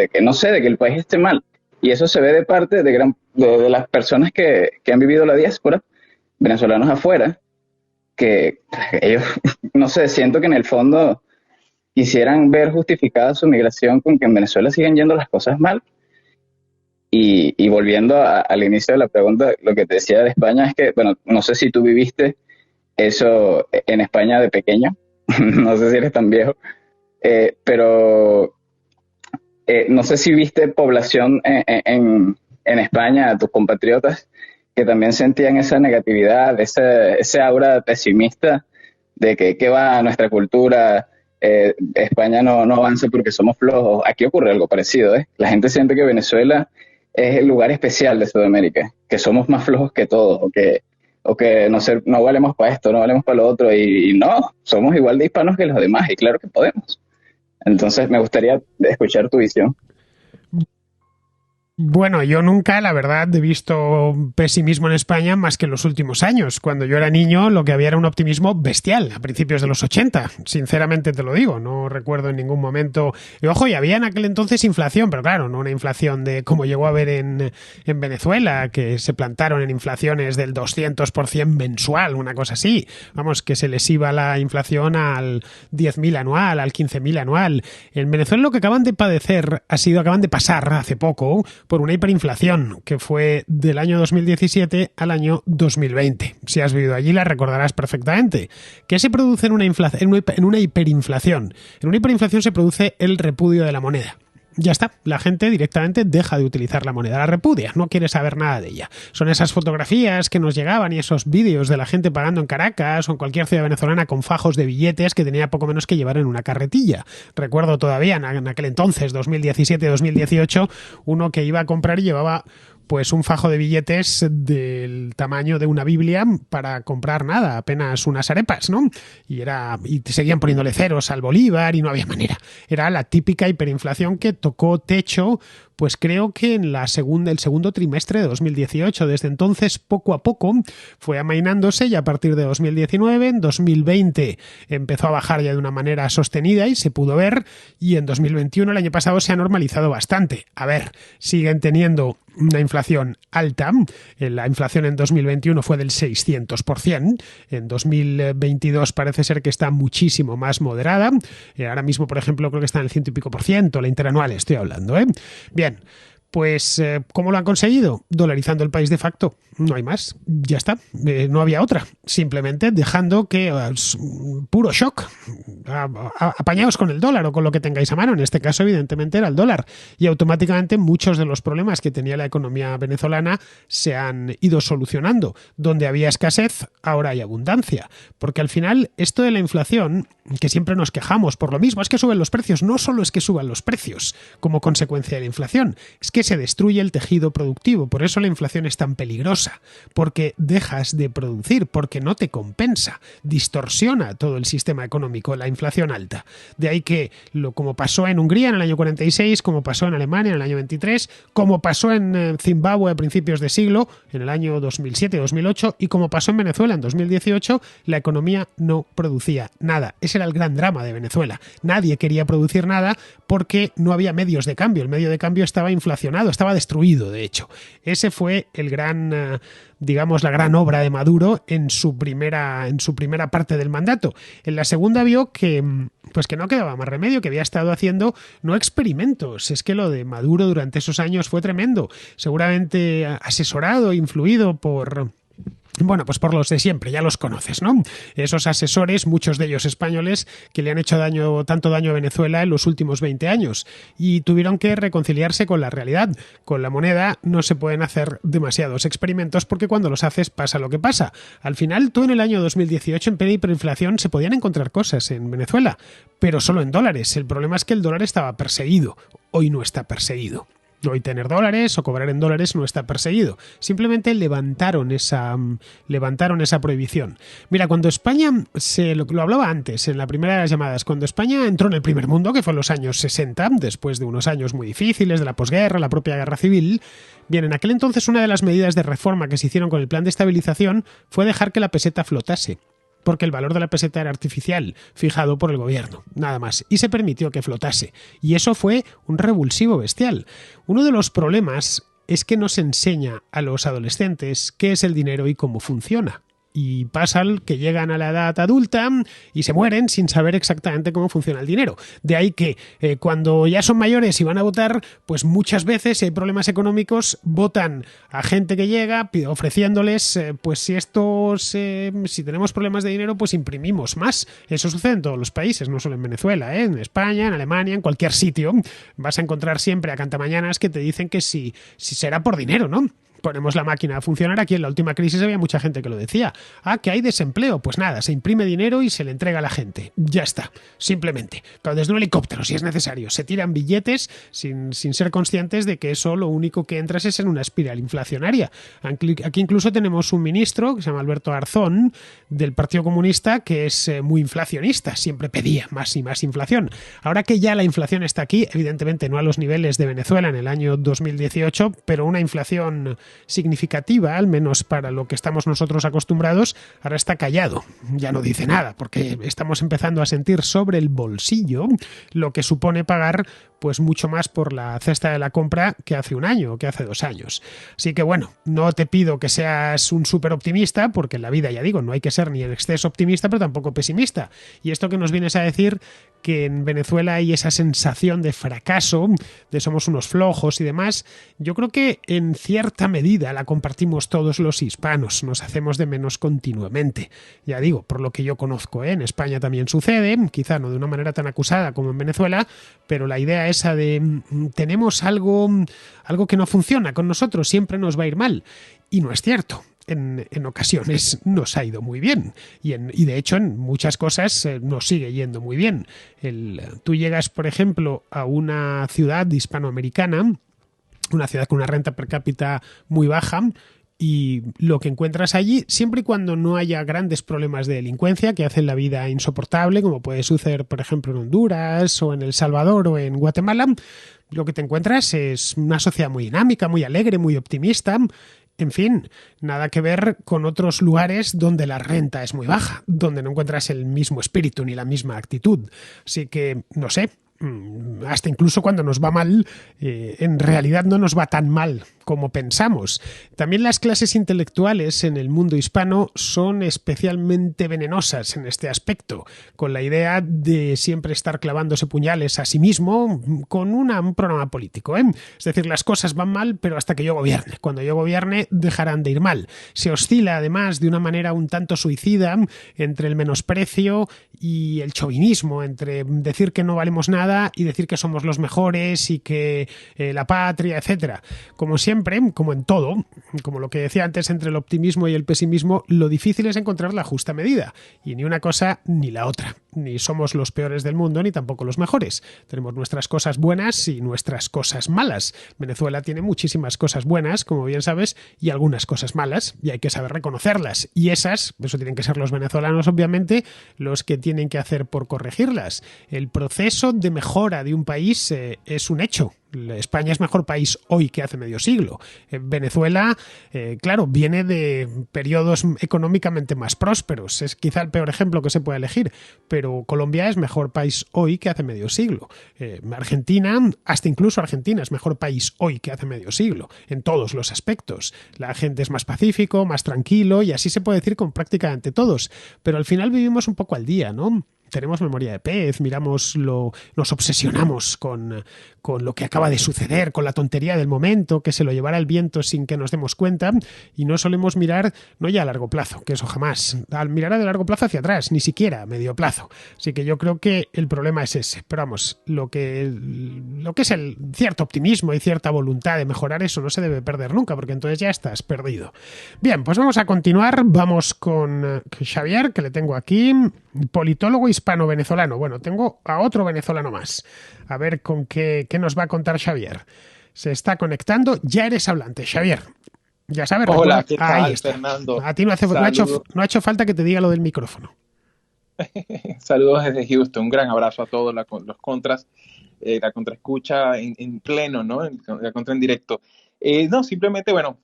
que no sé, de que el país esté mal. Y eso se ve de parte de las personas que han vivido la diáspora, venezolanos afuera, que ellos, no sé, siento que en el fondo quisieran ver justificada su migración con que en Venezuela siguen yendo las cosas mal. Y volviendo al inicio de la pregunta, lo que te decía de España es que, bueno, no sé si tú viviste eso en España de pequeño, no sé si eres tan viejo, pero no sé si viste población en España, tus compatriotas, que también sentían esa negatividad, ese aura pesimista de que va a nuestra cultura, España no avanza porque somos flojos. Aquí ocurre algo parecido, ¿eh? La gente siente que Venezuela es el lugar especial de Sudamérica, que somos más flojos que todos, o que no valemos para esto, no valemos para lo otro, y no, somos igual de hispanos que los demás, y claro que podemos. Entonces me gustaría escuchar tu visión. Bueno, yo nunca, la verdad, he visto pesimismo en España más que en los últimos años. Cuando yo era niño, lo que había era un optimismo bestial, a principios de los 80. Sinceramente te lo digo, no recuerdo en ningún momento. Y ojo, y había en aquel entonces inflación, pero claro, no una inflación de como llegó a haber en Venezuela, que se plantaron en inflaciones del 200% mensual, una cosa así. Vamos, que se les iba la inflación al 10.000 anual, al 15.000 anual. En Venezuela lo que acaban de acaban de pasar hace poco por una hiperinflación que fue del año 2017 al año 2020. Si has vivido allí la recordarás perfectamente. ¿Qué se produce en una hiperinflación? En una hiperinflación se produce el repudio de la moneda. Ya está, la gente directamente deja de utilizar la moneda, la repudia, no quiere saber nada de ella. Son esas fotografías que nos llegaban y esos vídeos de la gente pagando en Caracas o en cualquier ciudad venezolana con fajos de billetes que tenía poco menos que llevar en una carretilla. Recuerdo todavía en aquel entonces, 2017-2018, uno que iba a comprar y llevaba pues un fajo de billetes del tamaño de una Biblia para comprar nada, apenas unas arepas, ¿no? Y seguían poniéndole ceros al bolívar y no había manera. Era la típica hiperinflación que tocó techo, pues creo que en el segundo trimestre de 2018. Desde entonces, poco a poco, fue amainándose y a partir de 2019, en 2020 empezó a bajar ya de una manera sostenida y se pudo ver, y en 2021, el año pasado, se ha normalizado bastante. A ver, siguen teniendo una inflación alta. La inflación en 2021 fue del 600%. En 2022 parece ser que está muchísimo más moderada. Ahora mismo, por ejemplo, creo que está en el 100 y pico por ciento, la interanual estoy hablando, ¿eh? Bien, pues ¿cómo lo han conseguido? Dolarizando el país de facto. No hay más, ya está, no había otra. Simplemente dejando que puro shock, apañaos con el dólar o con lo que tengáis a mano. En este caso, evidentemente, era el dólar. Y automáticamente muchos de los problemas que tenía la economía venezolana se han ido solucionando. Donde había escasez, ahora hay abundancia. Porque al final, esto de la inflación, que siempre nos quejamos por lo mismo, es que suben los precios. No solo es que suban los precios como consecuencia de la inflación, es que se destruye el tejido productivo. Por eso la inflación es tan peligrosa, porque dejas de producir, porque no te compensa, distorsiona todo el sistema económico, la inflación alta. De ahí que, como pasó en Hungría en el año 46, como pasó en Alemania en el año 23, como pasó en Zimbabue a principios de siglo, en el año 2007-2008, y como pasó en Venezuela en 2018, la economía no producía nada. Ese era el gran drama de Venezuela. Nadie quería producir nada porque no había medios de cambio. El medio de cambio estaba inflacionado, estaba destruido, de hecho. Ese fue el gran, digamos, la gran obra de Maduro en su primera parte del mandato. En la segunda vio que no quedaba más remedio, que había estado haciendo no experimentos. Es que lo de Maduro durante esos años fue tremendo. Seguramente asesorado, influido por Bueno, pues por los de siempre, ya los conoces, ¿no? Esos asesores, muchos de ellos españoles, que le han hecho tanto daño a Venezuela en los últimos 20 años y tuvieron que reconciliarse con la realidad. Con la moneda no se pueden hacer demasiados experimentos porque cuando los haces pasa lo que pasa. Al final, tú en el año 2018, en plena hiperinflación, se podían encontrar cosas en Venezuela, pero solo en dólares. El problema es que el dólar estaba perseguido. Hoy no está perseguido. Hoy tener dólares o cobrar en dólares no está perseguido. Simplemente levantaron esa prohibición. Mira, cuando España, lo hablaba antes, en la primera de las llamadas, cuando España entró en el primer mundo, que fue en los años 60, después de unos años muy difíciles, de la posguerra, la propia guerra civil, bien, en aquel entonces una de las medidas de reforma que se hicieron con el plan de estabilización fue dejar que la peseta flotase, porque el valor de la peseta era artificial, fijado por el gobierno, nada más, y se permitió que flotase. Y eso fue un revulsivo bestial. Uno de los problemas es que no se enseña a los adolescentes qué es el dinero y cómo funciona. Y pasan que llegan a la edad adulta y se mueren sin saber exactamente cómo funciona el dinero. De ahí que cuando ya son mayores y van a votar, pues muchas veces, si hay problemas económicos, votan a gente que llega ofreciéndoles, pues si tenemos problemas de dinero, pues imprimimos más. Eso sucede en todos los países, no solo en Venezuela, en España, en Alemania, en cualquier sitio. Vas a encontrar siempre a cantamañanas que te dicen que si será por dinero, ¿no? Ponemos la máquina a funcionar. Aquí en la última crisis había mucha gente que lo decía. Que hay desempleo. Pues nada, se imprime dinero y se le entrega a la gente. Ya está, simplemente. Pero desde un helicóptero, si es necesario. Se tiran billetes sin ser conscientes de que eso lo único que entras es en una espiral inflacionaria. Aquí incluso tenemos un ministro que se llama Alberto Garzón, del Partido Comunista, que es muy inflacionista. Siempre pedía más y más inflación. Ahora que ya la inflación está aquí, evidentemente no a los niveles de Venezuela en el año 2018, pero una inflación significativa, al menos para lo que estamos nosotros acostumbrados, ahora está callado, ya no dice nada, porque estamos empezando a sentir sobre el bolsillo lo que supone pagar pues mucho más por la cesta de la compra que hace un año o que hace 2 años. Así que bueno, no te pido que seas un súper optimista, porque en la vida, ya digo, no hay que ser ni en exceso optimista, pero tampoco pesimista. Y esto que nos vienes a decir, que en Venezuela hay esa sensación de fracaso, de somos unos flojos y demás, yo creo que en cierta medida la compartimos todos los hispanos, nos hacemos de menos continuamente. Ya digo, por lo que yo conozco, en España también sucede, quizá no de una manera tan acusada como en Venezuela, pero la idea esa de tenemos algo que no funciona con nosotros, siempre nos va a ir mal. Y no es cierto. En ocasiones nos ha ido muy bien y de hecho en muchas cosas nos sigue yendo muy bien. Tú llegas, por ejemplo, a una ciudad hispanoamericana, una ciudad con una renta per cápita muy baja, y lo que encuentras allí, siempre y cuando no haya grandes problemas de delincuencia que hacen la vida insoportable, como puede suceder, por ejemplo, en Honduras o en El Salvador o en Guatemala, lo que te encuentras es una sociedad muy dinámica, muy alegre, muy optimista. En fin, nada que ver con otros lugares donde la renta es muy baja, donde no encuentras el mismo espíritu ni la misma actitud. Así que, no sé, hasta incluso cuando nos va mal, en realidad no nos va tan mal como pensamos. También las clases intelectuales en el mundo hispano son especialmente venenosas en este aspecto, con la idea de siempre estar clavándose puñales a sí mismo con un programa político. Es decir, las cosas van mal, pero hasta que yo gobierne. Cuando yo gobierne, dejarán de ir mal. Se oscila, además, de una manera un tanto suicida entre el menosprecio y el chauvinismo, entre decir que no valemos nada y decir que somos los mejores y que la patria, etcétera. Como siempre, como en todo, como lo que decía antes, entre el optimismo y el pesimismo, lo difícil es encontrar la justa medida. Y ni una cosa ni la otra. Ni somos los peores del mundo, ni tampoco los mejores. Tenemos nuestras cosas buenas y nuestras cosas malas. Venezuela tiene muchísimas cosas buenas, como bien sabes, y algunas cosas malas, y hay que saber reconocerlas. Y eso tienen que ser los venezolanos, obviamente, los que tienen que hacer por corregirlas. El proceso de mejora de un país es un hecho. España es mejor país hoy que hace medio siglo. Venezuela, claro, viene de periodos económicamente más prósperos. Es quizá el peor ejemplo que se puede elegir, pero Colombia es mejor país hoy que hace medio siglo. Argentina, hasta incluso Argentina, es mejor país hoy que hace medio siglo, en todos los aspectos. La gente es más pacífico, más tranquilo, y así se puede decir con prácticamente todos. Pero al final vivimos un poco al día, ¿no? tenemos memoria de pez, nos obsesionamos con lo que acaba de suceder, con la tontería del momento, que se lo llevará el viento sin que nos demos cuenta, y no solemos mirar, no ya a largo plazo, que eso jamás, al mirar a de largo plazo hacia atrás, ni siquiera a medio plazo. Así que yo creo que el problema es ese. Pero vamos, lo que es el cierto optimismo y cierta voluntad de mejorar eso no se debe perder nunca, porque entonces ya estás perdido. Bien, pues vamos a continuar. Vamos con Xavier, que le tengo aquí, politólogo hispano-venezolano. Bueno, tengo a otro venezolano más. A ver con qué nos va a contar Xavier. Se está conectando. Ya eres hablante, Xavier. Ya sabes. Hola, ¿qué Ahí tal, está. Fernando? A ti no ha hecho falta que te diga lo del micrófono. Saludos desde Houston. Un gran abrazo a todos los contras, la contraescucha en pleno, ¿no? La contra en directo. No, simplemente, bueno,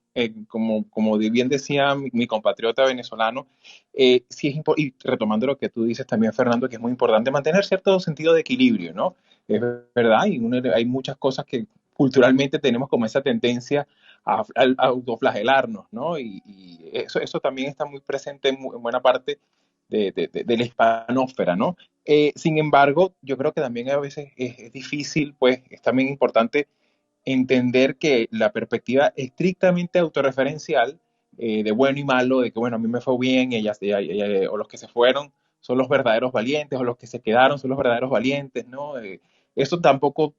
como bien decía mi compatriota venezolano, sí y retomando lo que tú dices también, Fernando, que es muy importante mantener cierto sentido de equilibrio, ¿no? Es verdad, y hay muchas cosas que culturalmente tenemos como esa tendencia a autoflagelarnos, ¿no? Y eso también está muy presente en buena parte de la hispanósfera, ¿no? Sin embargo, yo creo que también a veces es difícil, pues es también importante entender que la perspectiva estrictamente autorreferencial, de bueno y malo, de que bueno, a mí me fue bien, o los que se fueron son los verdaderos valientes, o los que se quedaron son los verdaderos valientes, ¿no? Eso tampoco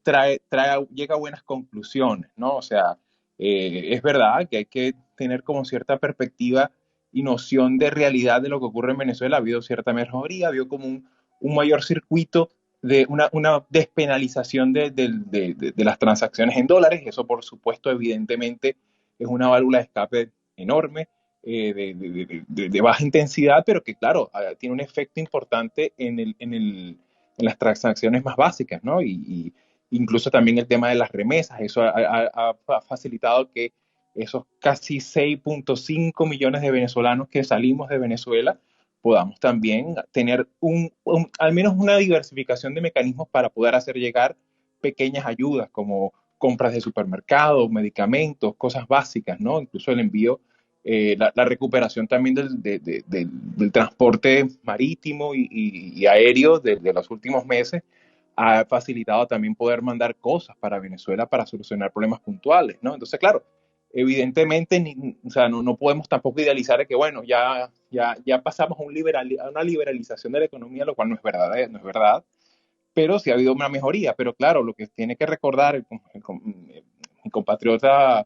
llega a buenas conclusiones, ¿no? O sea, es verdad que hay que tener como cierta perspectiva y noción de realidad de lo que ocurre en Venezuela. Ha habido cierta mejoría, ha habido como un mayor circuito de una despenalización de las transacciones en dólares. Eso, por supuesto, evidentemente es una válvula de escape enorme, de baja intensidad, pero que, claro, tiene un efecto importante en las transacciones más básicas, ¿no? Y incluso también el tema de las remesas. Eso ha facilitado que esos casi 6.5 millones de venezolanos que salimos de Venezuela podamos también tener al menos una diversificación de mecanismos para poder hacer llegar pequeñas ayudas como compras de supermercados, medicamentos, cosas básicas, ¿no? Incluso el envío, la recuperación también del transporte marítimo y aéreo de los últimos meses ha facilitado también poder mandar cosas para Venezuela para solucionar problemas puntuales, ¿no? Entonces, claro, evidentemente, o sea, no podemos tampoco idealizar de que, bueno, ya pasamos a una liberalización de la economía, lo cual no es verdad, no es verdad, pero sí ha habido una mejoría. Pero claro, lo que tiene que recordar mi compatriota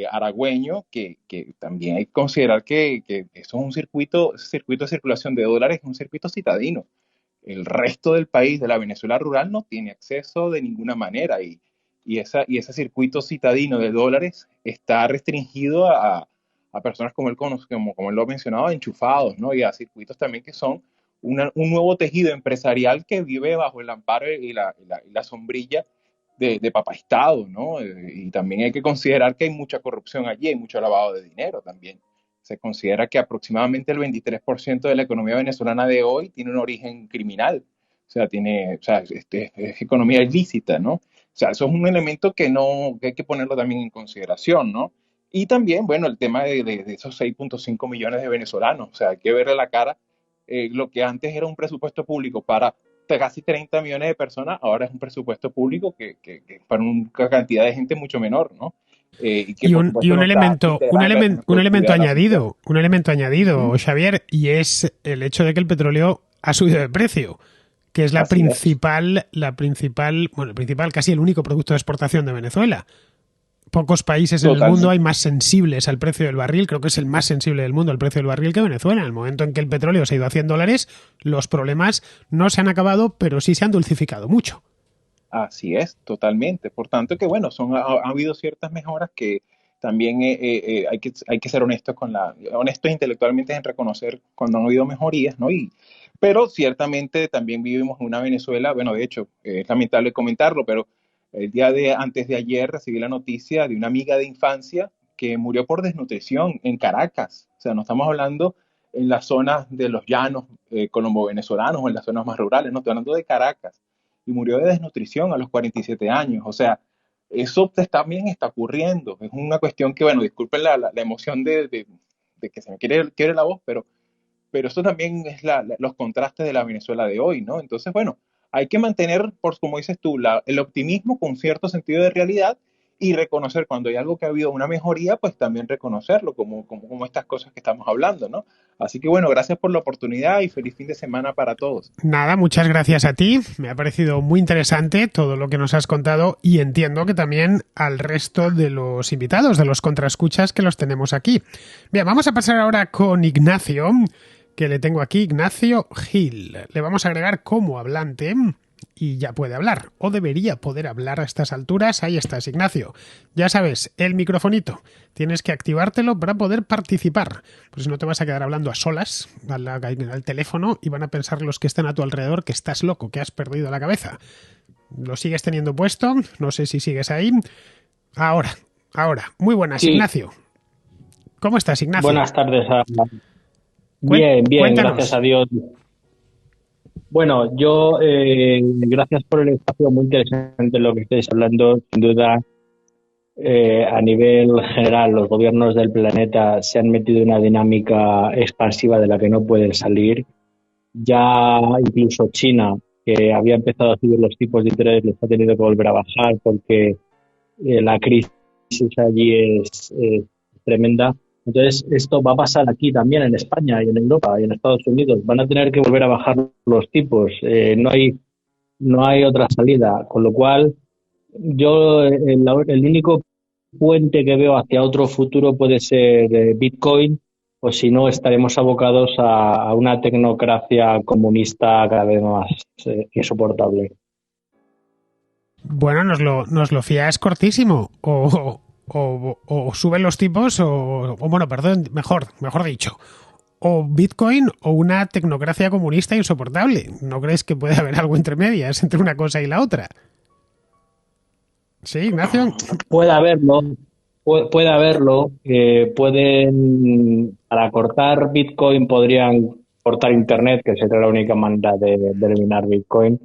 aragüeño, que también hay que considerar que eso es un circuito de circulación de dólares, es un circuito citadino. El resto del país, de la Venezuela rural, no tiene acceso de ninguna manera y ese circuito citadino de dólares está restringido a personas como él lo ha mencionado, enchufados, ¿no? Y a circuitos también que son un nuevo tejido empresarial que vive bajo el amparo y la sombrilla de Papá Estado, ¿no? Y también hay que considerar que hay mucha corrupción allí, hay mucho lavado de dinero también. Se considera que aproximadamente el 23% de la economía venezolana de hoy tiene un origen criminal. O sea, es economía ilícita, ¿no? O sea, eso es un elemento que hay que ponerlo también en consideración, ¿no? Y también, bueno, el tema de esos 6.5 millones de venezolanos. O sea, hay que verle la cara. Lo que antes era un presupuesto público para casi 30 millones de personas, ahora es un presupuesto público que para una cantidad de gente mucho menor, ¿no? Y un elemento añadido, Xavier, y es el hecho de que el petróleo ha subido de precio, que es el principal, casi el único producto de exportación de Venezuela. Pocos países en el mundo hay más sensibles al precio del barril, creo que es el más sensible del mundo al precio del barril que Venezuela. En el momento en que el petróleo se ha ido a $100, los problemas no se han acabado, pero sí se han dulcificado mucho. Así es, totalmente. Por tanto que bueno, ha habido ciertas mejoras que también hay que ser honestos intelectualmente en reconocer cuando han habido mejorías, ¿no? Pero ciertamente también vivimos en una Venezuela, bueno, de hecho, es lamentable comentarlo, pero antes de ayer recibí la noticia de una amiga de infancia que murió por desnutrición en Caracas. O sea, no estamos hablando en las zonas de los llanos colombo-venezolanos o en las zonas más rurales, no, estoy hablando de Caracas. Y murió de desnutrición a los 47 años. O sea, eso también está ocurriendo. Es una cuestión que, bueno, disculpen la emoción de que se me quiere la voz, pero pero esto también es los contrastes de la Venezuela de hoy, ¿no? Entonces, bueno, hay que mantener, como dices tú, el optimismo con cierto sentido de realidad y reconocer cuando hay algo que ha habido una mejoría, pues también reconocerlo, como estas cosas que estamos hablando, ¿no? Así que bueno, gracias por la oportunidad y feliz fin de semana para todos. Nada, muchas gracias a ti. Me ha parecido muy interesante todo lo que nos has contado y entiendo que también al resto de los invitados, de los contraescuchas que los tenemos aquí. Bien, vamos a pasar ahora con Ignacio, que le tengo aquí, Ignacio Gil. Le vamos a agregar como hablante y ya puede hablar, o debería poder hablar a estas alturas. Ahí estás, Ignacio. Ya sabes, el microfonito. Tienes que activártelo para poder participar, pues si no te vas a quedar hablando a solas al teléfono y van a pensar los que están a tu alrededor que estás loco, que has perdido la cabeza. ¿Lo sigues teniendo puesto? No sé si sigues ahí. Ahora. Muy buenas, sí. Ignacio. ¿Cómo estás, Ignacio? Buenas tardes. Bien, Cuéntanos. Gracias a Dios. Bueno, yo, gracias por el espacio, muy interesante lo que estáis hablando. Sin duda, a nivel general, los gobiernos del planeta se han metido en una dinámica expansiva de la que no pueden salir. Ya incluso China, que había empezado a subir los tipos de interés, les ha tenido que volver a bajar porque la crisis allí es tremenda. Entonces, esto va a pasar aquí también en España y en Europa y en Estados Unidos. Van a tener que volver a bajar los tipos. No hay otra salida. Con lo cual, yo el único puente que veo hacia otro futuro puede ser Bitcoin, o si no, estaremos abocados a una tecnocracia comunista cada vez más insoportable. Bueno, nos lo fías cortísimo. O suben los tipos mejor dicho, o Bitcoin o una tecnocracia comunista insoportable. ¿No crees que puede haber algo entre medias, entre una cosa y la otra? ¿Sí, Ignacio? Puede haberlo. Para cortar Bitcoin podrían cortar Internet, que sería la única manera de eliminar Bitcoin.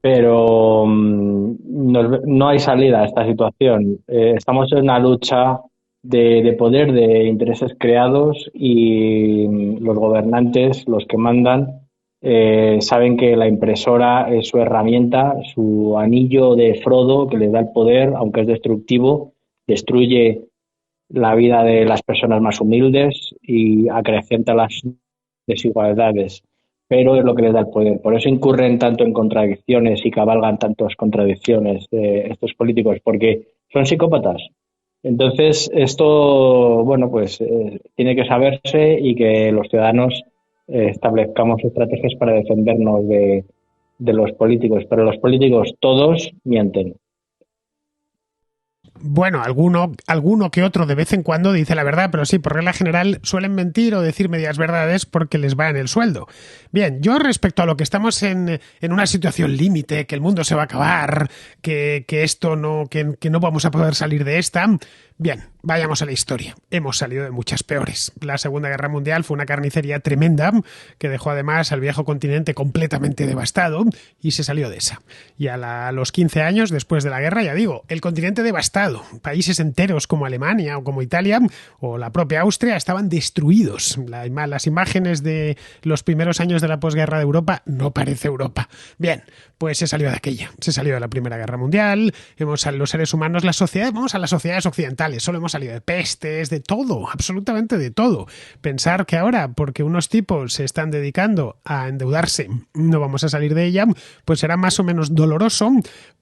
Pero no hay salida a esta situación. Estamos en una lucha de poder, de intereses creados, y los gobernantes, los que mandan, saben que la impresora es su herramienta, su anillo de Frodo que les da el poder, aunque es destructivo, destruye la vida de las personas más humildes y acrecienta las desigualdades. Pero es lo que les da el poder. Por eso incurren tanto en contradicciones y cabalgan tantas contradicciones estos políticos, porque son psicópatas. Entonces, esto, tiene que saberse y que los ciudadanos establezcamos estrategias para defendernos de los políticos. Pero los políticos todos mienten. Bueno, alguno que otro de vez en cuando dice la verdad, pero sí, por regla general suelen mentir o decir medias verdades porque les va en el sueldo. Bien, yo respecto a lo que estamos en una situación límite, que el mundo se va a acabar, que no vamos a poder salir de esta. Bien, vayamos a la historia. Hemos salido de muchas peores. La Segunda Guerra Mundial fue una carnicería tremenda que dejó además al viejo continente completamente devastado y se salió de esa. Y a los 15 años después de la guerra, ya digo, el continente devastado. Países enteros como Alemania o como Italia o la propia Austria estaban destruidos. Las imágenes de los primeros años de la posguerra de Europa no parece Europa. Bien, pues se salió de aquella. Se salió de la Primera Guerra Mundial. Los seres humanos, vamos a las sociedades occidentales. Solo hemos salido de pestes, de todo, absolutamente de todo. Pensar que ahora, porque unos tipos se están dedicando a endeudarse, no vamos a salir de ella, pues será más o menos doloroso,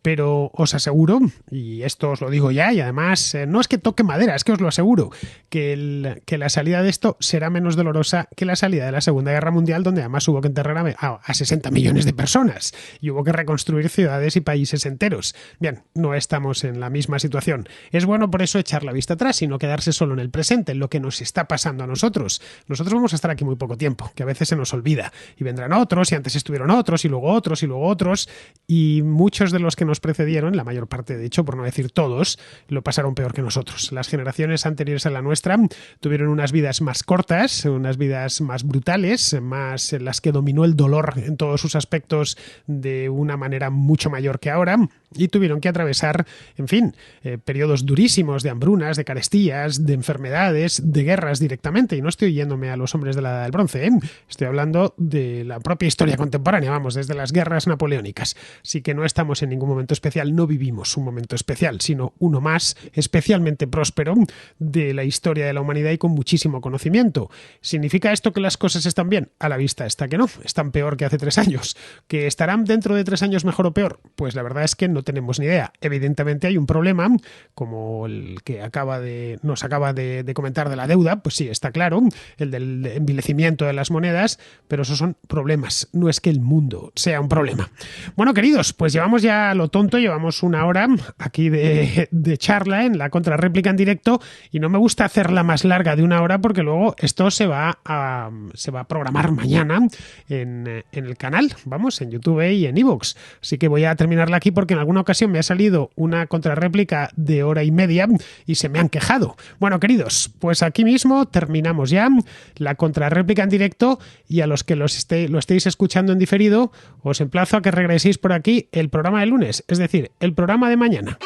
pero os aseguro, y esto os lo digo ya, y además no es que toque madera, es que os lo aseguro, que la salida de esto será menos dolorosa que la salida de la Segunda Guerra Mundial, donde además hubo que enterrar a 60 millones de personas y hubo que reconstruir ciudades y países enteros. Bien, no estamos en la misma situación. Es bueno por eso echar la vista atrás y no quedarse solo en el presente, en lo que nos está pasando a nosotros. Nosotros vamos a estar aquí muy poco tiempo, que a veces se nos olvida, y vendrán otros, y antes estuvieron otros, y luego otros, y luego otros, y muchos de los que nos precedieron, la mayor parte de hecho, por no decir todos, lo pasaron peor que nosotros. Las generaciones anteriores a la nuestra tuvieron unas vidas más cortas, unas vidas más brutales, más en las que dominó el dolor en todos sus aspectos de una manera mucho mayor que ahora. y tuvieron que atravesar, en fin, periodos durísimos de hambrunas, de carestías, de enfermedades, de guerras directamente. Y no estoy yéndome a los hombres de la Edad del Bronce, ¿eh? Estoy hablando de la propia historia contemporánea, vamos, desde las guerras napoleónicas. Así que no estamos en ningún momento especial, no vivimos un momento especial, sino uno más especialmente próspero de la historia de la humanidad y con muchísimo conocimiento. ¿Significa esto que las cosas están bien? A la vista está que no, están peor que hace 3 años. ¿Que estarán dentro de 3 años mejor o peor? Pues la verdad es que no tenemos ni idea. Evidentemente hay un problema, como el que nos acaba de comentar de la deuda, pues sí, está claro, el del envilecimiento de las monedas, pero esos son problemas, no es que el mundo sea un problema. Bueno, queridos, pues llevamos ya lo tonto, llevamos 1 hora aquí de charla en la contrarréplica en directo y no me gusta hacerla más larga de 1 hora porque luego esto se va a programar mañana en el canal, vamos, en YouTube y en iVoox. Así que voy a terminarla aquí porque en alguna ocasión me ha salido una contrarréplica de 1h30 y se me han quejado. Bueno, queridos, pues aquí mismo terminamos ya la contrarréplica en directo y a los que lo estéis escuchando en diferido, os emplazo a que regreséis por aquí el programa de lunes, es decir, el programa de mañana.